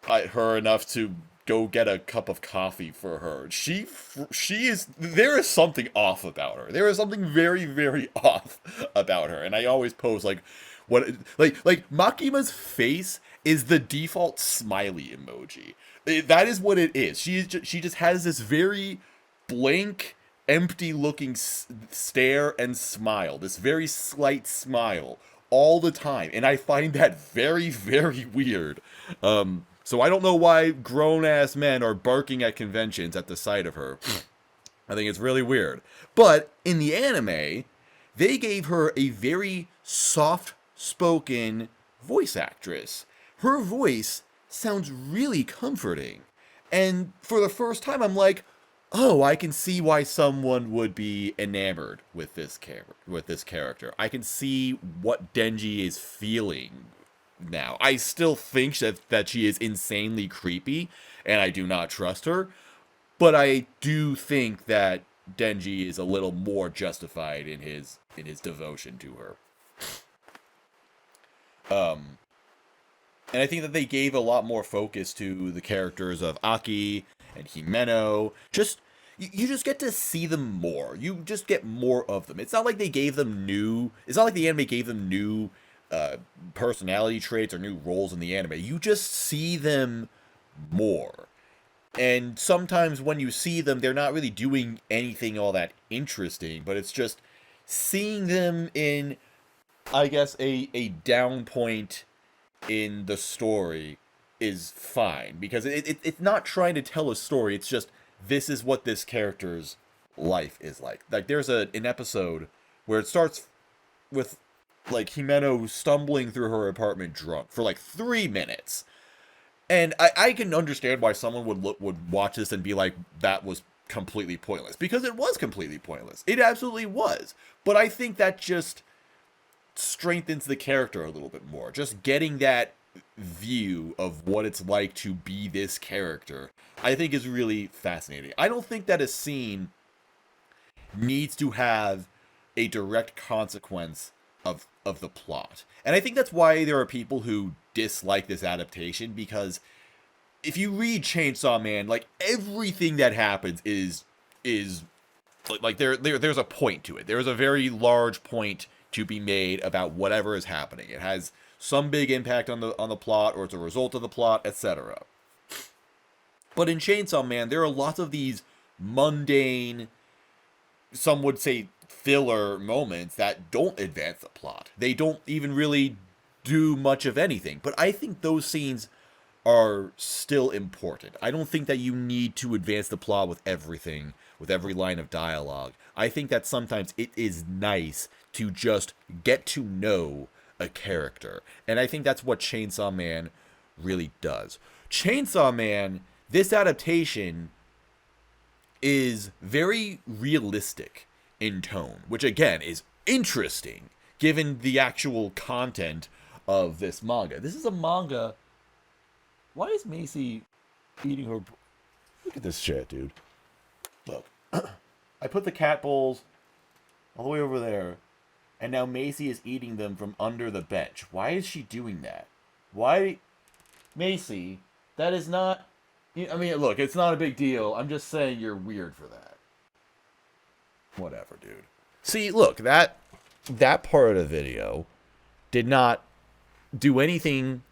her enough to go get a cup of coffee for her. She is there is something off about her. There is something very very off about her. And I always pose like what like Makima's face is the default smiley emoji. That is what it is. She just has this very blank empty looking stare and smile. This very slight smile all the time, and I find that very very weird. So I don't know why grown ass men are barking at conventions at the sight of her. I think it's really weird. But in the anime, they gave her a very soft spoken voice actress. Her voice sounds really comforting. And for the first time, I'm like, oh, I can see why someone would be enamored with this character. I can see what Denji is feeling now. I still think that she is insanely creepy, and I do not trust her. But I do think that Denji is a little more justified in his devotion to her. Um, and I think that they gave a lot more focus to the characters of Aki and Himeno. Just you just get to see them more. You just get more of them. It's not like they gave them new. It's not like the anime gave them new personality traits or new roles in the anime. You just see them more. And sometimes when you see them, they're not really doing anything all that interesting, but it's just seeing them in, I guess, a down point in the story is fine. Because it's not trying to tell a story, it's just, this is what this character's life is like. Like, there's an episode where it starts with, like, Himeno stumbling through her apartment drunk for, like, 3 minutes. And I can understand why someone would watch this and be like, that was completely pointless. Because it was completely pointless. It absolutely was. But I think that just strengthens the character a little bit more. Just getting that view of what it's like to be this character, I think is really fascinating. I don't think that a scene needs to have a direct consequence of the plot. And I think that's why there are people who dislike this adaptation, because if you read Chainsaw Man, like, everything that happens is like there's a point to it. There's a very large point to be made about whatever is happening. It has some big impact on the plot, or it's a result of the plot, etc. But in Chainsaw Man, there are lots of these mundane, some would say filler moments that don't advance the plot. They don't even really do much of anything. But I think those scenes are still important. I don't think that you need to advance the plot with everything, with every line of dialogue. I think that sometimes it is nice to just get to know a character. And I think that's what Chainsaw Man really does. Chainsaw Man, this adaptation is very realistic in tone, which again is interesting given the actual content of this manga. This is a manga. Why is Macy eating her? Look at this shit, dude. Look, I put the cat bowls all the way over there, and now Macy is eating them from under the bench. Why is she doing that? Why, Macy? That is not. I mean, look, it's not a big deal. I'm just saying you're weird for that. Whatever, dude. See, look, that part of the video did not do anything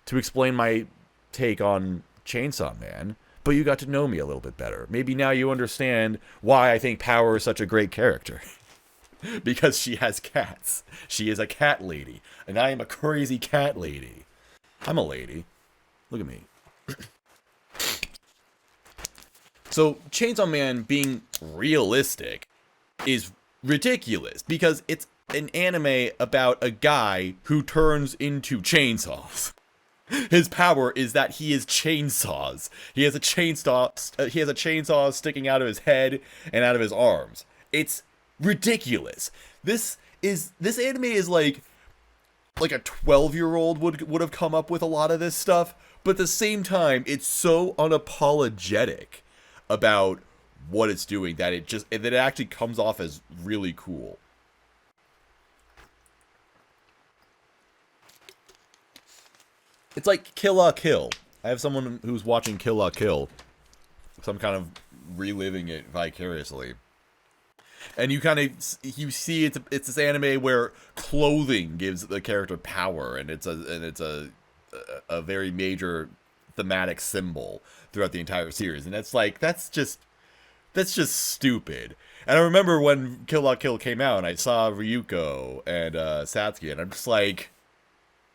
to explain my take on Chainsaw Man, but you got to know me a little bit better. Maybe now you understand why I think Power is such a great character. Because she has cats. She is a cat lady, and I am a crazy cat lady. I'm a lady. Look at me. So, Chainsaw Man being realistic is ridiculous, because it's an anime about a guy who turns into chainsaws. His power is that he is chainsaws. He has a chainsaw sticking out of his head and out of his arms. It's ridiculous. This anime is like a 12-year-old would have come up with a lot of this stuff, but at the same time, it's so unapologetic about what it's doing that it actually comes off as really cool. It's like Kill la Kill. I have someone who's watching Kill la Kill, so I'm kind of reliving it vicariously. And you see it's this anime where clothing gives the character power, and it's a very major thematic symbol throughout the entire series. And it's like, that's just stupid. And I remember when Kill la Kill came out, and I saw Ryuko and Satsuki, and I'm just like,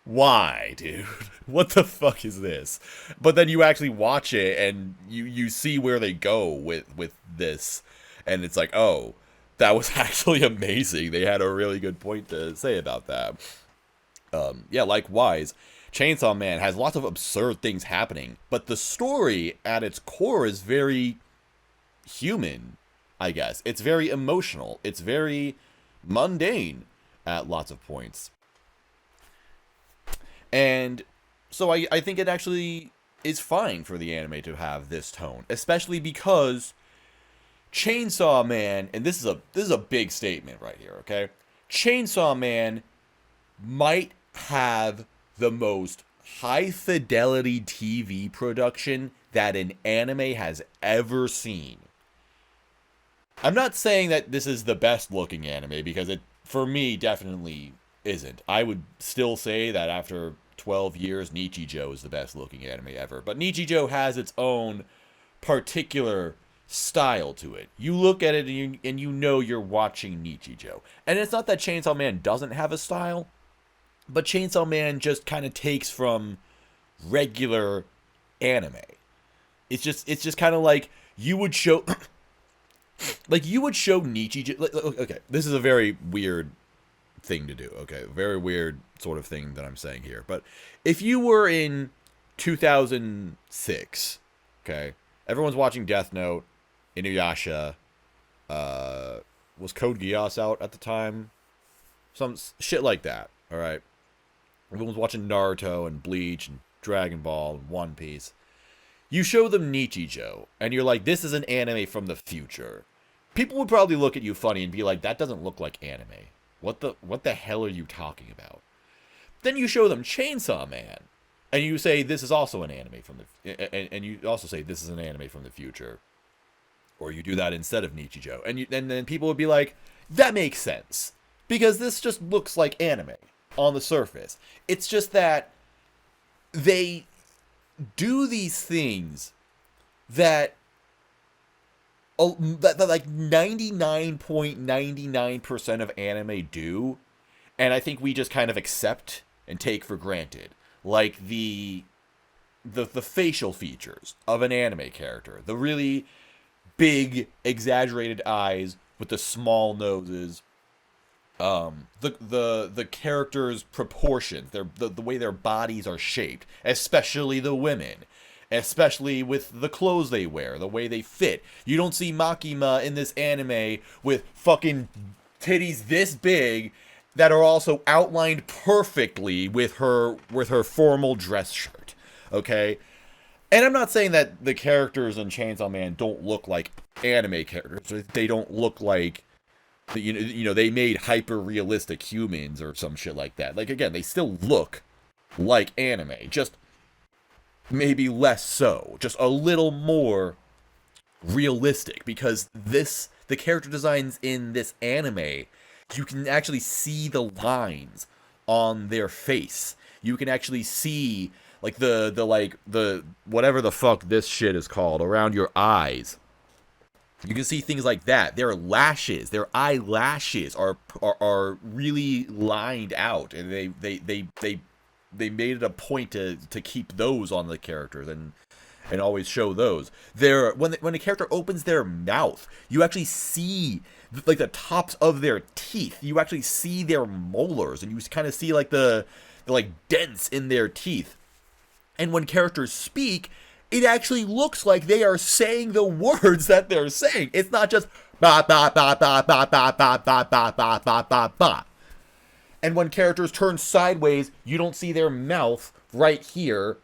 why, dude? What the fuck is this? But then you actually watch it, and you see where they go with this, and it's like, oh, that was actually amazing. They had a really good point to say about that. Yeah, likewise, Chainsaw Man has lots of absurd things happening, but the story at its core is very human, I guess. It's very emotional. It's very mundane at lots of points. And so I think it actually is fine for the anime to have this tone, especially because Chainsaw Man, and this is a big statement right here, okay? Chainsaw Man might have the most high-fidelity TV production that an anime has ever seen. I'm not saying that this is the best looking anime because it, for me, definitely isn't. I would still say that after 12 years, Nichijou is the best looking anime ever. But Nichijou has its own particular style to it. You look at it and you know you're watching Nichijou. And it's not that Chainsaw Man doesn't have a style, but Chainsaw Man just kind of takes from regular anime. It's just kind of like you would show like you would show Nichijou. Okay, this is a very weird thing to do. Okay, very weird sort of thing that I'm saying here. But if you were in 2006, okay, everyone's watching Death Note, Inuyasha, was Code Geass out at the time? Some shit like that. All right, everyone's watching Naruto and Bleach and Dragon Ball and One Piece. You show them Nichijou, and you're like, this is an anime from the future. People would probably look at you funny and be like, that doesn't look like anime. What the hell are you talking about? Then you show them Chainsaw Man, and you say, this is also an anime from the... And you also say, this is an anime from the future. Or you do that instead of Nichijou. And then people would be like, that makes sense. Because this just looks like anime on the surface. It's just that they do these things that like 99.99% of anime do, and I think we just kind of accept and take for granted. Like the facial features of an anime character, the really big exaggerated eyes with the small noses, the characters' proportions, the way their bodies are shaped, especially the women, especially with the clothes they wear, the way they fit. You don't see Makima in this anime with fucking titties this big that are also outlined perfectly with her formal dress shirt. Okay? And I'm not saying that the characters in Chainsaw Man don't look like anime characters. They don't look like, you know, they made hyper-realistic humans or some shit like that. Like, again, they still look like anime, just maybe less so. Just a little more realistic, because the character designs in this anime, you can actually see the lines on their face. You can actually see, like, the whatever the fuck this shit is called, around your eyes. You can see things like that. Their lashes, their eyelashes are really lined out, and they made it a point to keep those on the characters and always show those. When a character opens their mouth, you actually see like the tops of their teeth. You actually see their molars, and you kind of see like the like dents in their teeth. And when characters speak, it actually looks like they are saying the words that they're saying. It's not just ba ba ba ba ba ba ba ba ba ba ba ba ba. And when characters turn sideways, you don't see their mouth right here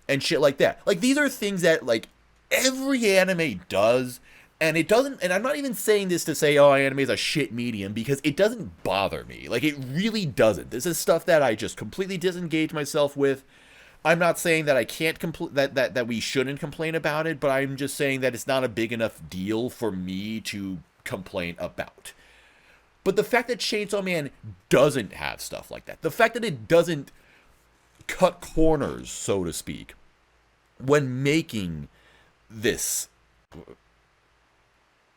and shit like that. Like, these are things that, like, every anime does, and it doesn't, and I'm not even saying this to say, oh, anime is a shit medium, because it doesn't bother me. Like, it really doesn't. This is stuff that I just completely disengage myself with. I'm not saying that I can't that we shouldn't complain about it, but I'm just saying that it's not a big enough deal for me to complain about. But the fact that Chainsaw Man doesn't have stuff like that, the fact that it doesn't cut corners, so to speak, when making this,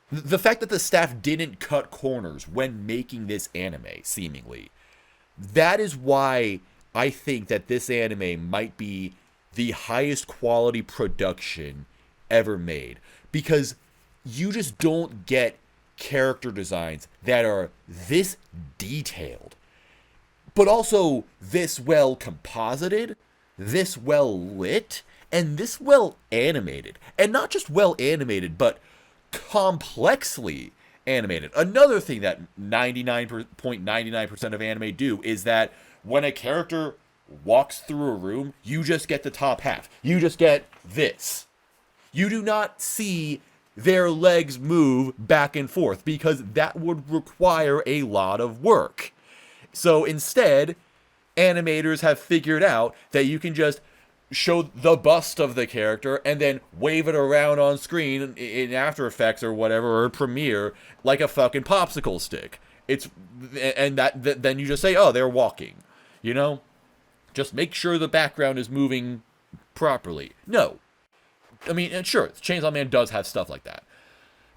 the fact that the staff didn't cut corners when making this anime, seemingly, that is why I think that this anime might be the highest quality production ever made, because you just don't get character designs that are this detailed, but also this well composited, this well lit, and this well animated. And not just well animated, but complexly animated. Another thing that 99.99% of anime do is that when a character walks through a room, you just get the top half. You just get this. You do not see their legs move back and forth, because that would require a lot of work. So instead, animators have figured out that you can just show the bust of the character and then wave it around on screen in After Effects or whatever, or Premiere, like a fucking popsicle stick. And then you just say, oh, they're walking. You know? Just make sure the background is moving properly. No. I mean, and sure, Chainsaw Man does have stuff like that.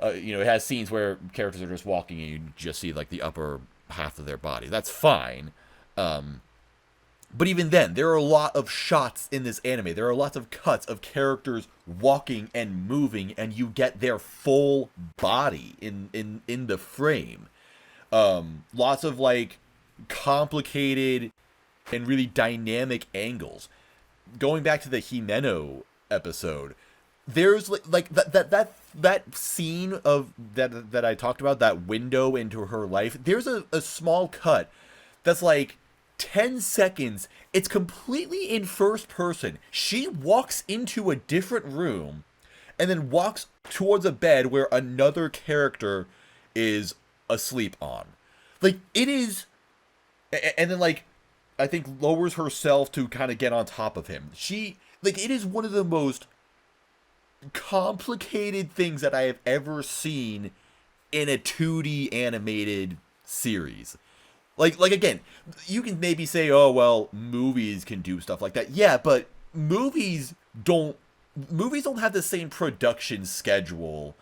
It has scenes where characters are just walking and you just see, like, the upper half of their body. That's fine. But even then, there are a lot of shots in this anime. There are lots of cuts of characters walking and moving, and you get their full body in the frame. Lots of, like, complicated and really dynamic angles. Going back to the Himeno episode, there's like that scene of that I talked about, that window into her life. There's a small cut that's like 10 seconds. It's completely in first person. She walks into a different room and then walks towards a bed where another character is asleep on. Like, it is, and then, like, I think lowers herself to kind of get on top of him. It is one of the most complicated things that I have ever seen in a 2D animated series. Like again, you can maybe say, oh, well, movies can do stuff like that. Yeah, but movies don't have the same production schedule,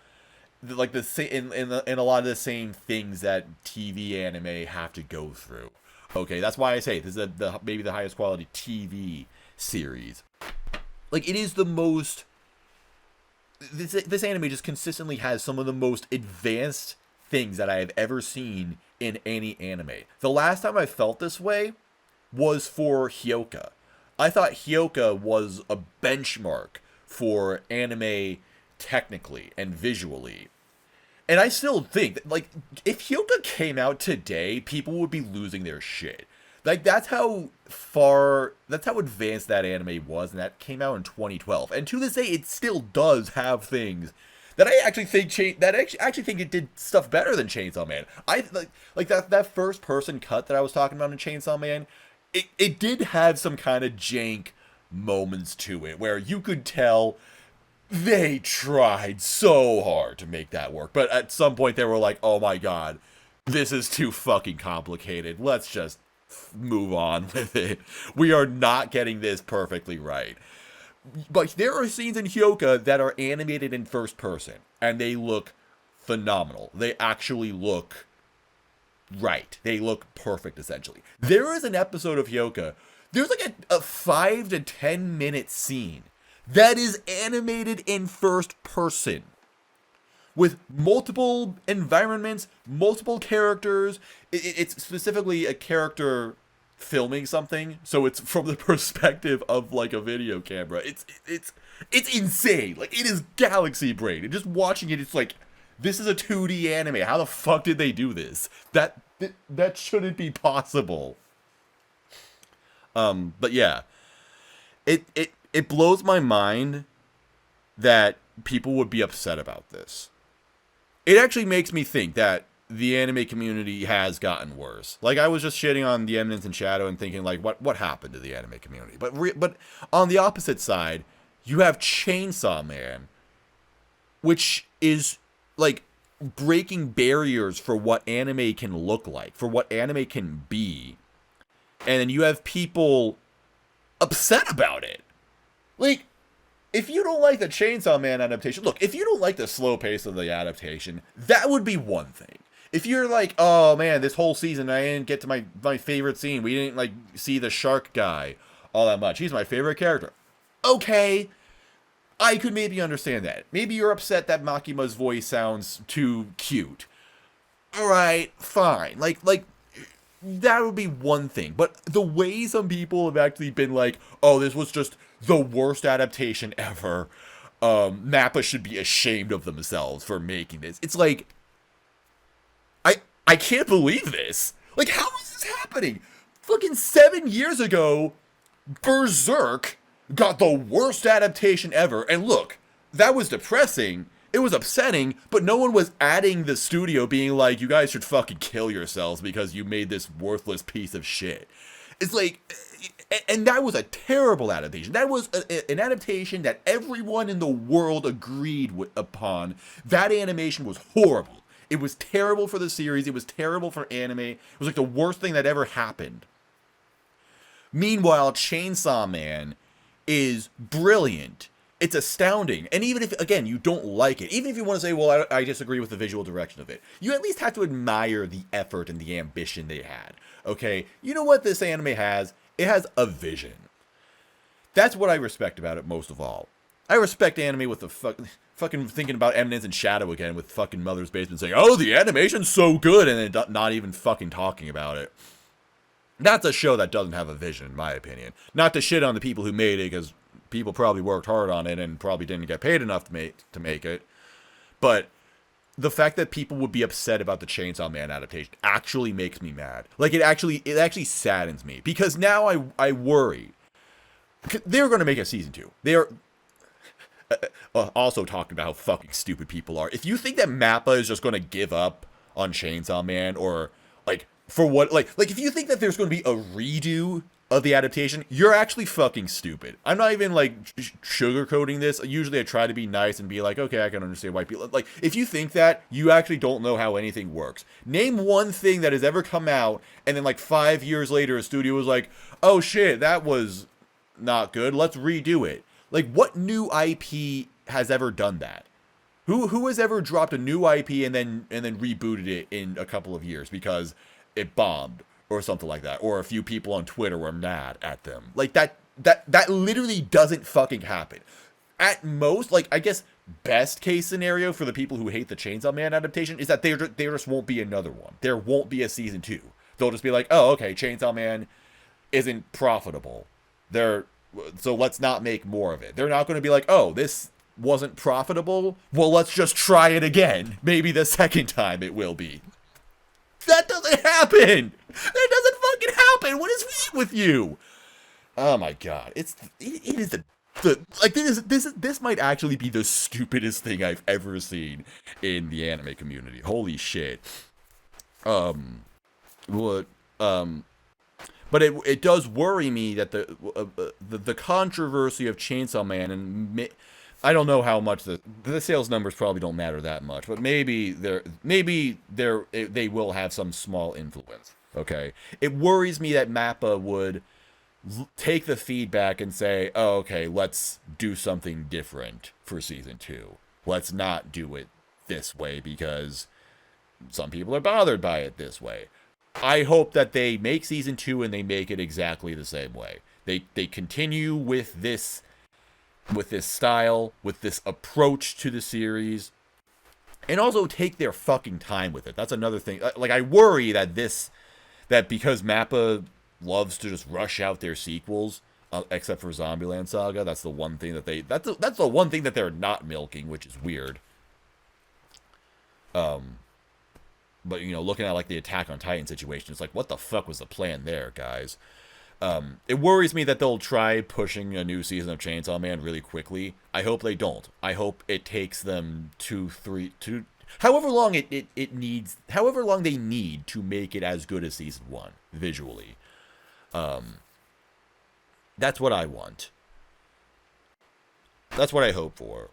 like the same in a lot of the same things that TV anime have to go through. Okay, that's why I say this is maybe the highest quality TV series. Like, it is the most. This anime just consistently has some of the most advanced things that I have ever seen in any anime. The last time I felt this way was for Hyoka. I thought Hyoka was a benchmark for anime technically and visually. And I still think that, like, if Hyoka came out today, people would be losing their shit. Like, that's how advanced that anime was, and that came out in 2012. And to this day, it still does have things that I actually think think it did stuff better than Chainsaw Man. I like that first person cut that I was talking about in Chainsaw Man. It did have some kind of jank moments to it where you could tell they tried so hard to make that work, but at some point they were like, oh my god, this is too fucking complicated. Let's just move on with it. We are not getting this perfectly right. But there are scenes in Hyoka that are animated in first person, and they look phenomenal. They actually look right. They look perfect, essentially. There is an episode of Hyoka, there's like a 5 to 10 minute scene that is animated in first person, with multiple environments, multiple characters. It's specifically a character filming something, so it's from the perspective of, like, a video camera. It's insane. Like, it is galaxy brain. And just watching it, it's like, this is a 2D anime. How the fuck did they do this? That shouldn't be possible. But yeah, it blows my mind that people would be upset about this. It actually makes me think that the anime community has gotten worse. Like, I was just shitting on the Eminence and Shadow and thinking, like, what happened to the anime community? But on the opposite side, you have Chainsaw Man, which is, like, breaking barriers for what anime can look like, for what anime can be. And then you have people upset about it. Like, if you don't like the Chainsaw Man adaptation, look, if you don't like the slow pace of the adaptation, that would be one thing. If you're like, oh man, this whole season I didn't get to my favorite scene, we didn't, like, see the shark guy all that much, he's my favorite character. Okay, I could maybe understand that. Maybe you're upset that Makima's voice sounds too cute. Alright, fine. Like, that would be one thing. But the way some people have actually been like, oh, this was just the worst adaptation ever. Mappa should be ashamed of themselves for making this. It's like, I can't believe this. Like, how is this happening? Fucking 7 years ago, Berserk got the worst adaptation ever. And look, that was depressing. It was upsetting, but no one was adding the studio being like, you guys should fucking kill yourselves because you made this worthless piece of shit. It's like, and that was a terrible adaptation. That was an adaptation that everyone in the world agreed upon. That animation was horrible. It was terrible for the series. It was terrible for anime. It was like the worst thing that ever happened. Meanwhile, Chainsaw Man is brilliant. It's astounding. And even if, again, you don't like it, even if you want to say, well, I disagree with the visual direction of it, you at least have to admire the effort and the ambition they had. Okay? You know what this anime has? It has a vision. That's what I respect about it most of all. I respect anime with the fucking thinking about Eminence and Shadow again with fucking Mother's Basement saying, oh, the animation's so good, and then not even fucking talking about it. That's a show that doesn't have a vision, in my opinion. Not to shit on the people who made it, because people probably worked hard on it and probably didn't get paid enough to make it. But the fact that people would be upset about the Chainsaw Man adaptation actually makes me mad. Like, it actually saddens me. Because now I worry. They're going to make a season 2. They are also talking about how fucking stupid people are. If you think that MAPPA is just going to give up on Chainsaw Man, or, like, for what, like if you think that there's going to be a redo of the adaptation, you're actually fucking stupid. I'm not even, like, sugarcoating this. Usually I try to be nice and be like, okay, I can understand why people... Like, if you think that, you actually don't know how anything works. Name one thing that has ever come out, and then, like, 5 years later, a studio was like, oh, shit, that was not good. Let's redo it. Like, what new IP has ever done that? Who has ever dropped a new IP and then rebooted it in a couple of years because it bombed? Or something like that. Or a few people on Twitter were mad at them. Like, that literally doesn't fucking happen. At most, like, I guess, best case scenario for the people who hate the Chainsaw Man adaptation is that there just won't be another one. There won't be a season 2. They'll just be like, oh, okay, Chainsaw Man isn't profitable. So let's not make more of it. They're not going to be like, oh, this wasn't profitable? Well, let's just try it again. Maybe the second time it will be. That doesn't happen! That doesn't fucking happen! What is wrong with you? Oh my god. It is like, this might actually be the stupidest thing I've ever seen in the anime community. Holy shit. But it does worry me that the controversy of Chainsaw Man, and I don't know how much the sales numbers probably don't matter that much, but maybe they will have some small influence. Okay, it worries me that MAPPA would take the feedback and say, "Oh, okay, let's do something different for season 2. Let's not do it this way because some people are bothered by it this way." I hope that they make season 2 and they make it exactly the same way. They continue with this style, with this approach to the series, and also take their fucking time with it. That's another thing. Like, I worry that because MAPPA loves to just rush out their sequels, except for Zombieland Saga, that's the one thing that that's the one thing that they're not milking, which is weird. But, you know, looking at, like, the Attack on Titan situation, it's like, what the fuck was the plan there, guys? It worries me that they'll try pushing a new season of Chainsaw Man really quickly. I hope they don't. I hope it takes them however long however long they need to make it as good as season 1 visually. That's what I want. That's what I hope for.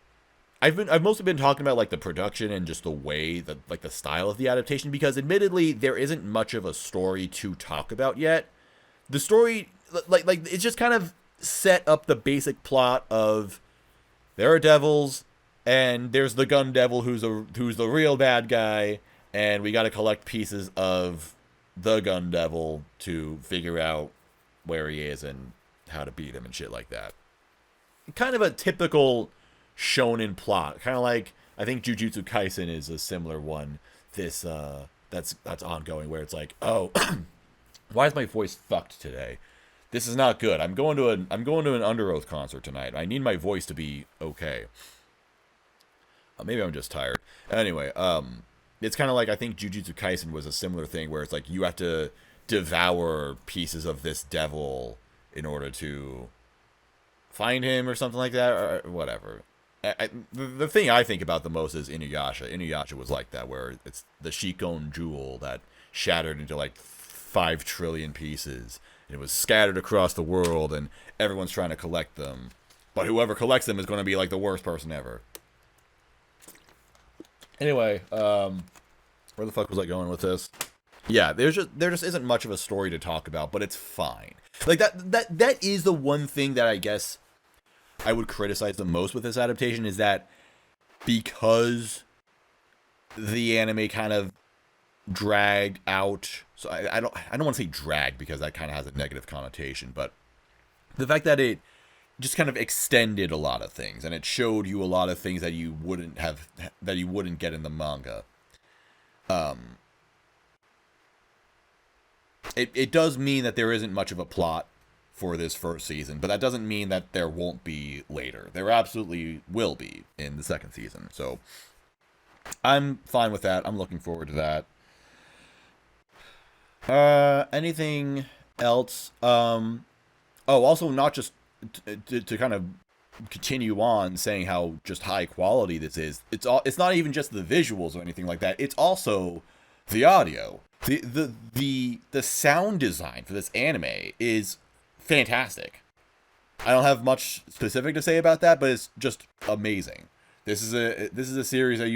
I've mostly been talking about, like, the production and just the way that, like, the style of the adaptation, because admittedly there isn't much of a story to talk about yet. The story, like it's just kind of set up the basic plot of there are devils, and there's the gun devil who's the real bad guy, and we got to collect pieces of the gun devil to figure out where he is and how to beat him and shit like that. Kind of a typical shonen plot, kind of like, I think Jujutsu Kaisen is a similar one. That's ongoing, where it's like, oh. Why is my voice fucked today? This is not good. I'm going to an Under Oath concert tonight. I need my voice to be okay. Maybe I'm just tired. Anyway, it's kind of like, I think Jujutsu Kaisen was a similar thing, where it's like you have to devour pieces of this devil in order to find him or something like that, or whatever. The thing I think about the most is Inuyasha. Inuyasha was like that, where it's the Shikon jewel that shattered into, like, 5 trillion pieces, It was scattered across the world, and everyone's trying to collect them. But whoever collects them is going to be like the worst person ever. Anyway, where the fuck was I going with this? Yeah, there just isn't much of a story to talk about, but it's fine. Like that is the one thing that I guess I would criticize the most with this adaptation, is that because the anime kind of dragged out. So I don't want to say drag because that kind of has a negative connotation, but the fact that it just kind of extended a lot of things, and it showed you a lot of things that you wouldn't get in the manga. It does mean that there isn't much of a plot for this first season, but that doesn't mean that there won't be later. There absolutely will be in the second season. So I'm fine with that. I'm looking forward to that. Anything else? Also, not just to kind of continue on saying how just high quality this is. It's not even just the visuals or anything like that. It's also the audio. The sound design for this anime is fantastic. I don't have much specific to say about that, but it's just amazing. This is a series that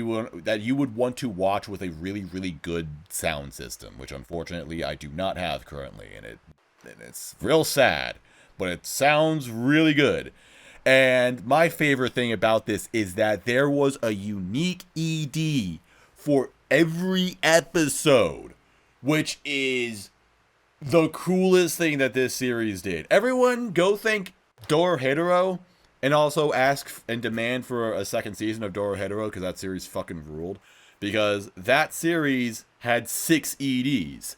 you would want to watch with a really, really good sound system, which unfortunately I do not have currently, and it's real sad, but it sounds really good. And my favorite thing about this is that there was a unique ED for every episode, which is the coolest thing that this series did. Everyone go thank Dorohedoro, and also ask and demand for a second season of Dorohedoro, because that series fucking ruled. Because that series had 6 EDs.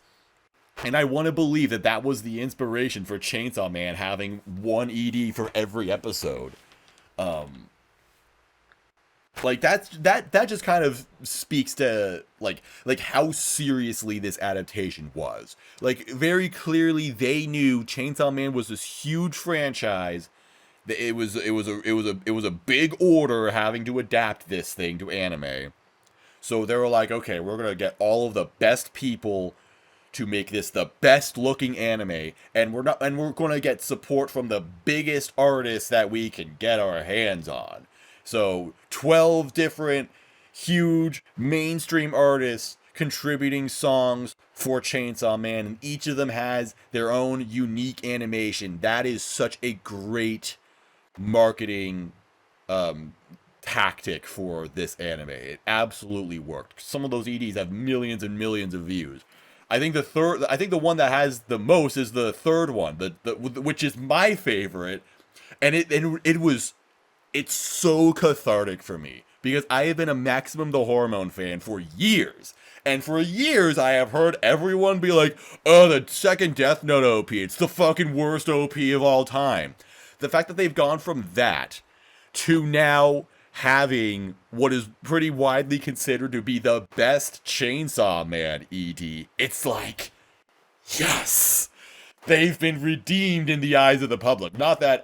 And I want to believe that that was the inspiration for Chainsaw Man having 1 ED for every episode. Like that just kind of speaks to like how seriously this adaptation was. Like, very clearly they knew Chainsaw Man was this huge franchise. It was a big order having to adapt this thing to anime. So they were like, okay, we're gonna get all of the best people to make this the best looking anime, and we're gonna get support from the biggest artists that we can get our hands on. So 12 different huge mainstream artists contributing songs for Chainsaw Man, and each of them has their own unique animation. That is such a great marketing tactic for this anime. It absolutely worked. Some of those EDs have millions and millions of views. I think the one that has the most is the third one, which is my favorite, and it's so cathartic for me, because I have been a Maximum the Hormone fan for years. And for years, I have heard everyone be like, oh, the second Death Note OP, it's the fucking worst OP of all time. The fact that they've gone from that to now having what is pretty widely considered to be the best Chainsaw Man ED, it's like, yes! They've been redeemed in the eyes of the public. Not that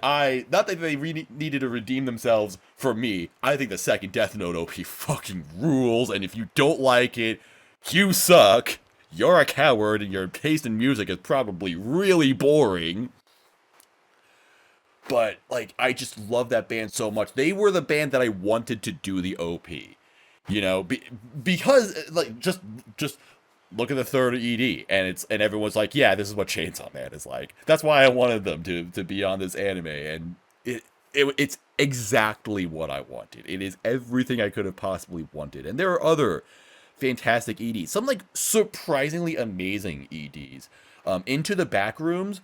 they needed to redeem themselves for me. I think the second Death Note OP fucking rules, and if you don't like it, you suck. You're a coward, and your taste in music is probably really boring. But, like, I just love that band so much. They were the band that I wanted to do the OP. You know, because, like, just look at the third ED, and everyone's like, yeah, this is what Chainsaw Man is like. That's why I wanted them to be on this anime, and it's exactly what I wanted. It is everything I could have possibly wanted. And there are other fantastic EDs, some like surprisingly amazing EDs. Into the Backrooms,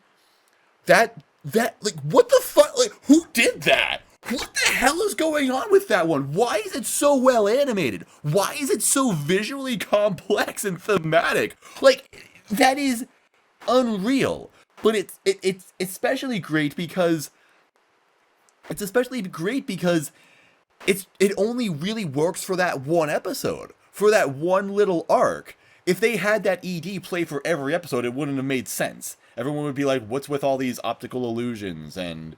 that like, what the fuck? Like, who did that? What the hell is going on with that one? Why is it so well animated? Why is it so visually complex and thematic? Like, that is unreal. But it's especially great because it only really works for that one episode, for that one little arc. If they had that ED play for every episode, it wouldn't have made sense. Everyone would be like, what's with all these optical illusions and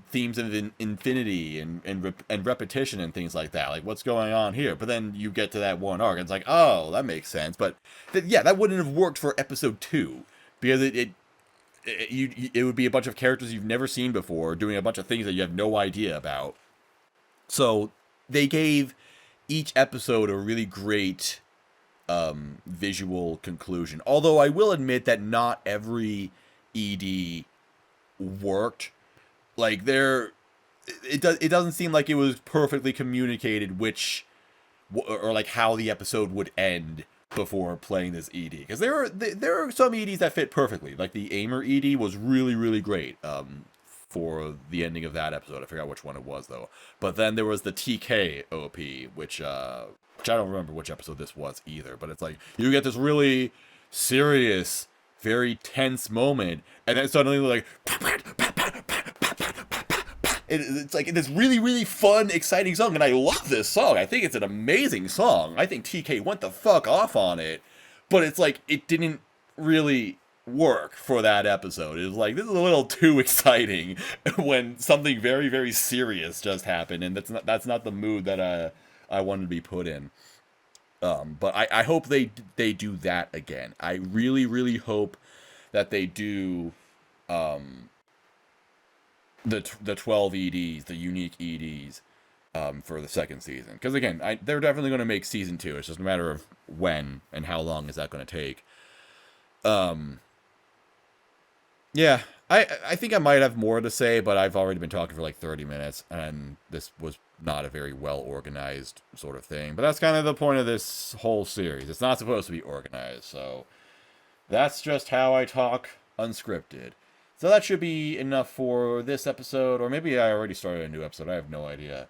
themes of infinity and repetition and things like that? Like, what's going on here? But then you get to that one arc, and it's like, oh, that makes sense. But that wouldn't have worked for episode 2, because it would be a bunch of characters you've never seen before doing a bunch of things that you have no idea about. So they gave each episode a really great visual conclusion. Although I will admit that not every ED worked. Like it doesn't seem like it was perfectly communicated or like how the episode would end before playing this ED, because there are some EDs that fit perfectly. Like the Aimer ED was really, really great for the ending of that episode. I forgot which one it was though. But then there was the TK OP, which I don't remember which episode this was either. But it's like you get this really serious, very tense moment, and then suddenly like it's like this really, really fun, exciting song, and I love this song. I think it's an amazing song. I think TK went the fuck off on it, but it's like it didn't really work for that episode. It was like, this is a little too exciting when something very, very serious just happened, and that's not the mood that I wanted to be put in. But I hope they do that again. I really, really hope that they do the 12 EDs, the unique EDs, for the second season. Because again, they're definitely going to make season 2. It's just a matter of when and how long is that going to take. Yeah, I think I might have more to say, but I've already been talking for like 30 minutes, and this was not a very well organized sort of thing. But that's kind of the point of this whole series. It's not supposed to be organized, so that's just how I talk unscripted. So that should be enough for this episode, or maybe I already started a new episode. I have no idea.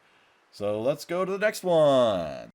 So let's go to the next one.